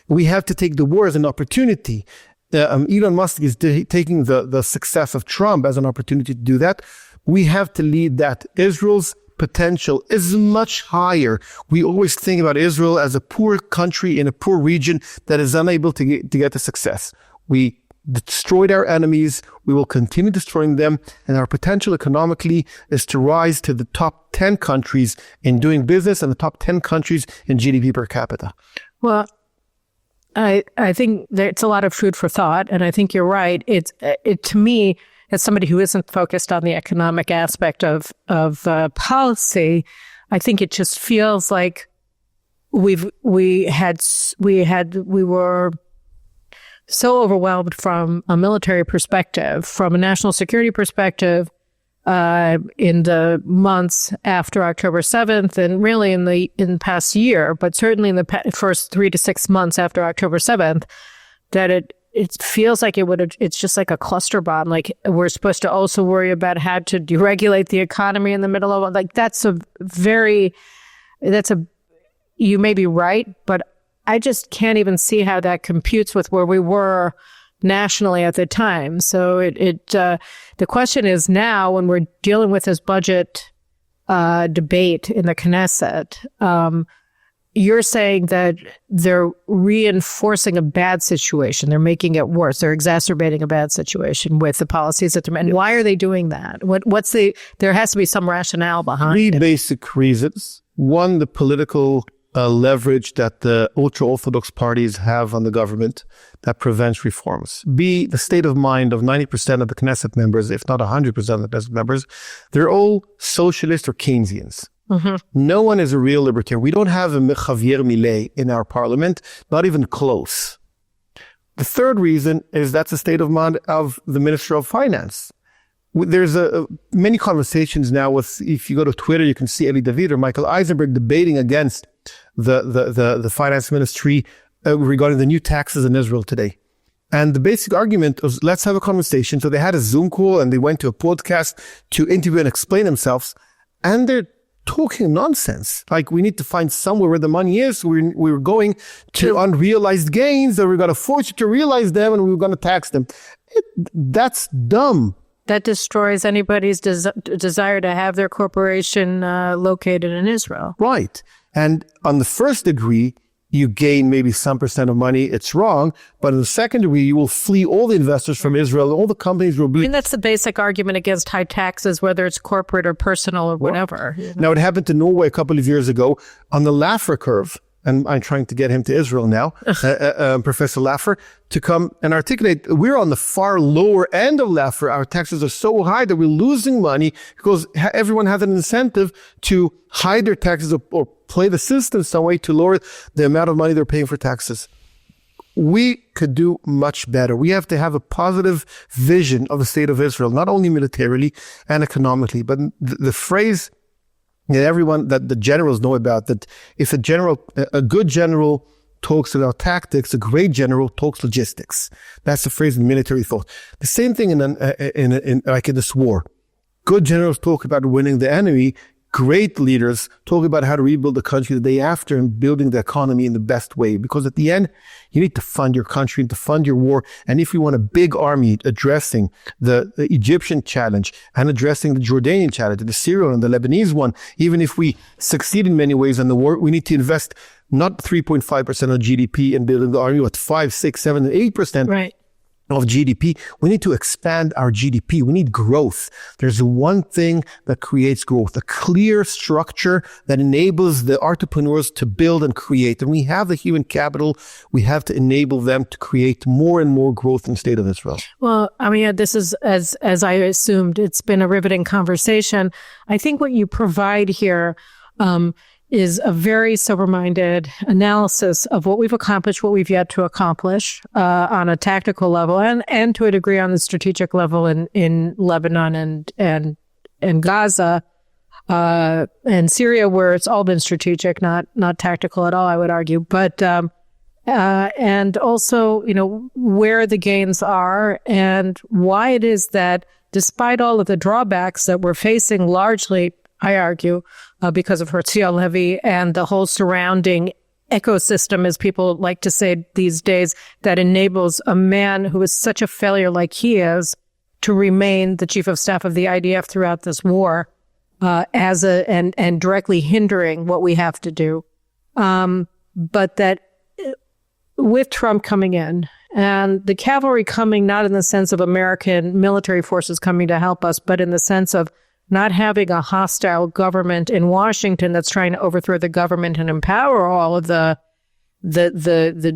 We have to take the war as an opportunity. Elon Musk is taking the success of Trump as an opportunity to do that. We have to lead that. Israel's potential is much higher. We always think about Israel as a poor country in a poor region that is unable to get the success. We destroyed our enemies. We will continue destroying them. And our potential economically is to rise to the top 10 countries in doing business and the top 10 countries in GDP per capita. Well, I think it's a lot of food for thought. And I think you're right. To me, as somebody who isn't focused on the economic aspect of policy, I think it just feels like we were so overwhelmed from a military perspective, from a national security perspective, in the months after October 7th, and really in the past year, but certainly in the first 3 to 6 months after October 7th, that it feels like it's just like a cluster bomb. Like we're supposed to also worry about how to deregulate the economy in the middle of you may be right, but I just can't even see how that computes with where we were nationally at the time. So the question is now when we're dealing with this budget debate in the Knesset, you're saying that they're reinforcing a bad situation. They're making it worse. They're exacerbating a bad situation with the policies that they're making. Why are they doing that? There has to be some rationale behind it. 3 basic reasons. One, the political leverage that the ultra-Orthodox parties have on the government that prevents reforms. B, the state of mind of 90% of the Knesset members, if not 100% of the Knesset members, they're all socialist or Keynesians. No one is a real libertarian. We don't have a Javier Milei in our parliament, not even close. The third reason is that's the state of mind of the Minister of Finance. There's many conversations now with, if you go to Twitter, you can see Eli David or Michael Eisenberg debating against the finance ministry regarding the new taxes in Israel today. And the basic argument was, let's have a conversation. So they had a Zoom call and they went to a podcast to interview and explain themselves. And they're talking nonsense. Like, we need to find somewhere where the money is. We're going to unrealized gains, or we're going to force you to realize them, and we're going to tax them. That's dumb. That destroys anybody's desire to have their corporation located in Israel. Right. And on the first degree, you gain maybe some percent of money. It's wrong. But in the second degree, you will flee all the investors from Israel. All the companies will be... I mean, that's the basic argument against high taxes, whether it's corporate or personal or whatever. You know? Now, it happened to Norway a couple of years ago on the Laffer curve. And I'm trying to get him to Israel now, Professor Laffer, to come and articulate. We're on the far lower end of Laffer. Our taxes are so high that we're losing money because everyone has an incentive to hide their taxes or play the system some way to lower the amount of money they're paying for taxes. We could do much better. We have to have a positive vision of the state of Israel, not only militarily and economically, but the phrase that the generals know about, that if a good general talks about tactics, a great general talks logistics. That's the phrase in military thought. The same thing in this war. Good generals talk about winning the enemy. Great leaders talk about how to rebuild the country the day after and building the economy in the best way. Because at the end, you need to fund your country and to fund your war. And if you want a big army addressing the Egyptian challenge and addressing the Jordanian challenge, the Syrian and the Lebanese one, even if we succeed in many ways in the war, we need to invest not 3.5% of GDP in building the army, but 5, 6, 7, and 8%. Right. Of GDP. We need to expand our GDP. We need growth. There's one thing that creates growth, a clear structure that enables the entrepreneurs to build and create. And we have the human capital. We have to enable them to create more and more growth in the state of Israel. Well, I mean, this is, as I assumed, it's been a riveting conversation. I think what you provide here is a very sober-minded analysis of what we've accomplished, what we've yet to accomplish on a tactical level, and to a degree on the strategic level in Lebanon and Gaza and Syria, where it's all been strategic, not tactical at all, I would argue. But and also, you know, where the gains are and why it is that, despite all of the drawbacks that we're facing, largely, I argue, because of Herut Levy and the whole surrounding ecosystem, as people like to say these days, that enables a man who is such a failure like he is to remain the chief of staff of the IDF throughout this war, and directly hindering what we have to do. But that with Trump coming in and the cavalry coming, not in the sense of American military forces coming to help us, but in the sense of not having a hostile government in Washington that's trying to overthrow the government and empower all of the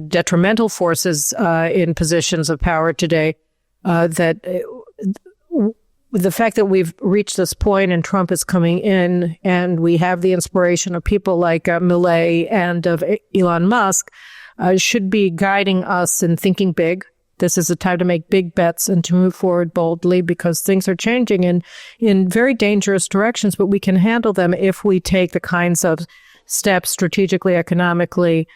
detrimental forces in positions of power today. The fact that we've reached this point and Trump is coming in, and we have the inspiration of people like Milei and of Elon Musk, should be guiding us in thinking big. This is a time to make big bets and to move forward boldly, because things are changing in very dangerous directions, but we can handle them if we take the kinds of steps strategically, economically,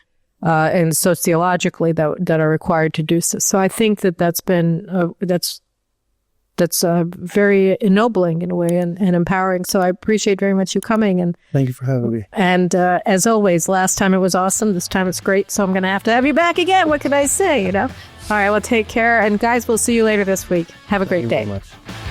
and sociologically that are required to do so. So I think that's very ennobling in a way and empowering. So I appreciate very much you coming. And thank you for having me. And as always, last time it was awesome. This time it's great. So I'm going to have you back again. What can I say, you know? All right, well, take care. And guys, we'll see you later this week. Have a great day. Thank you very much.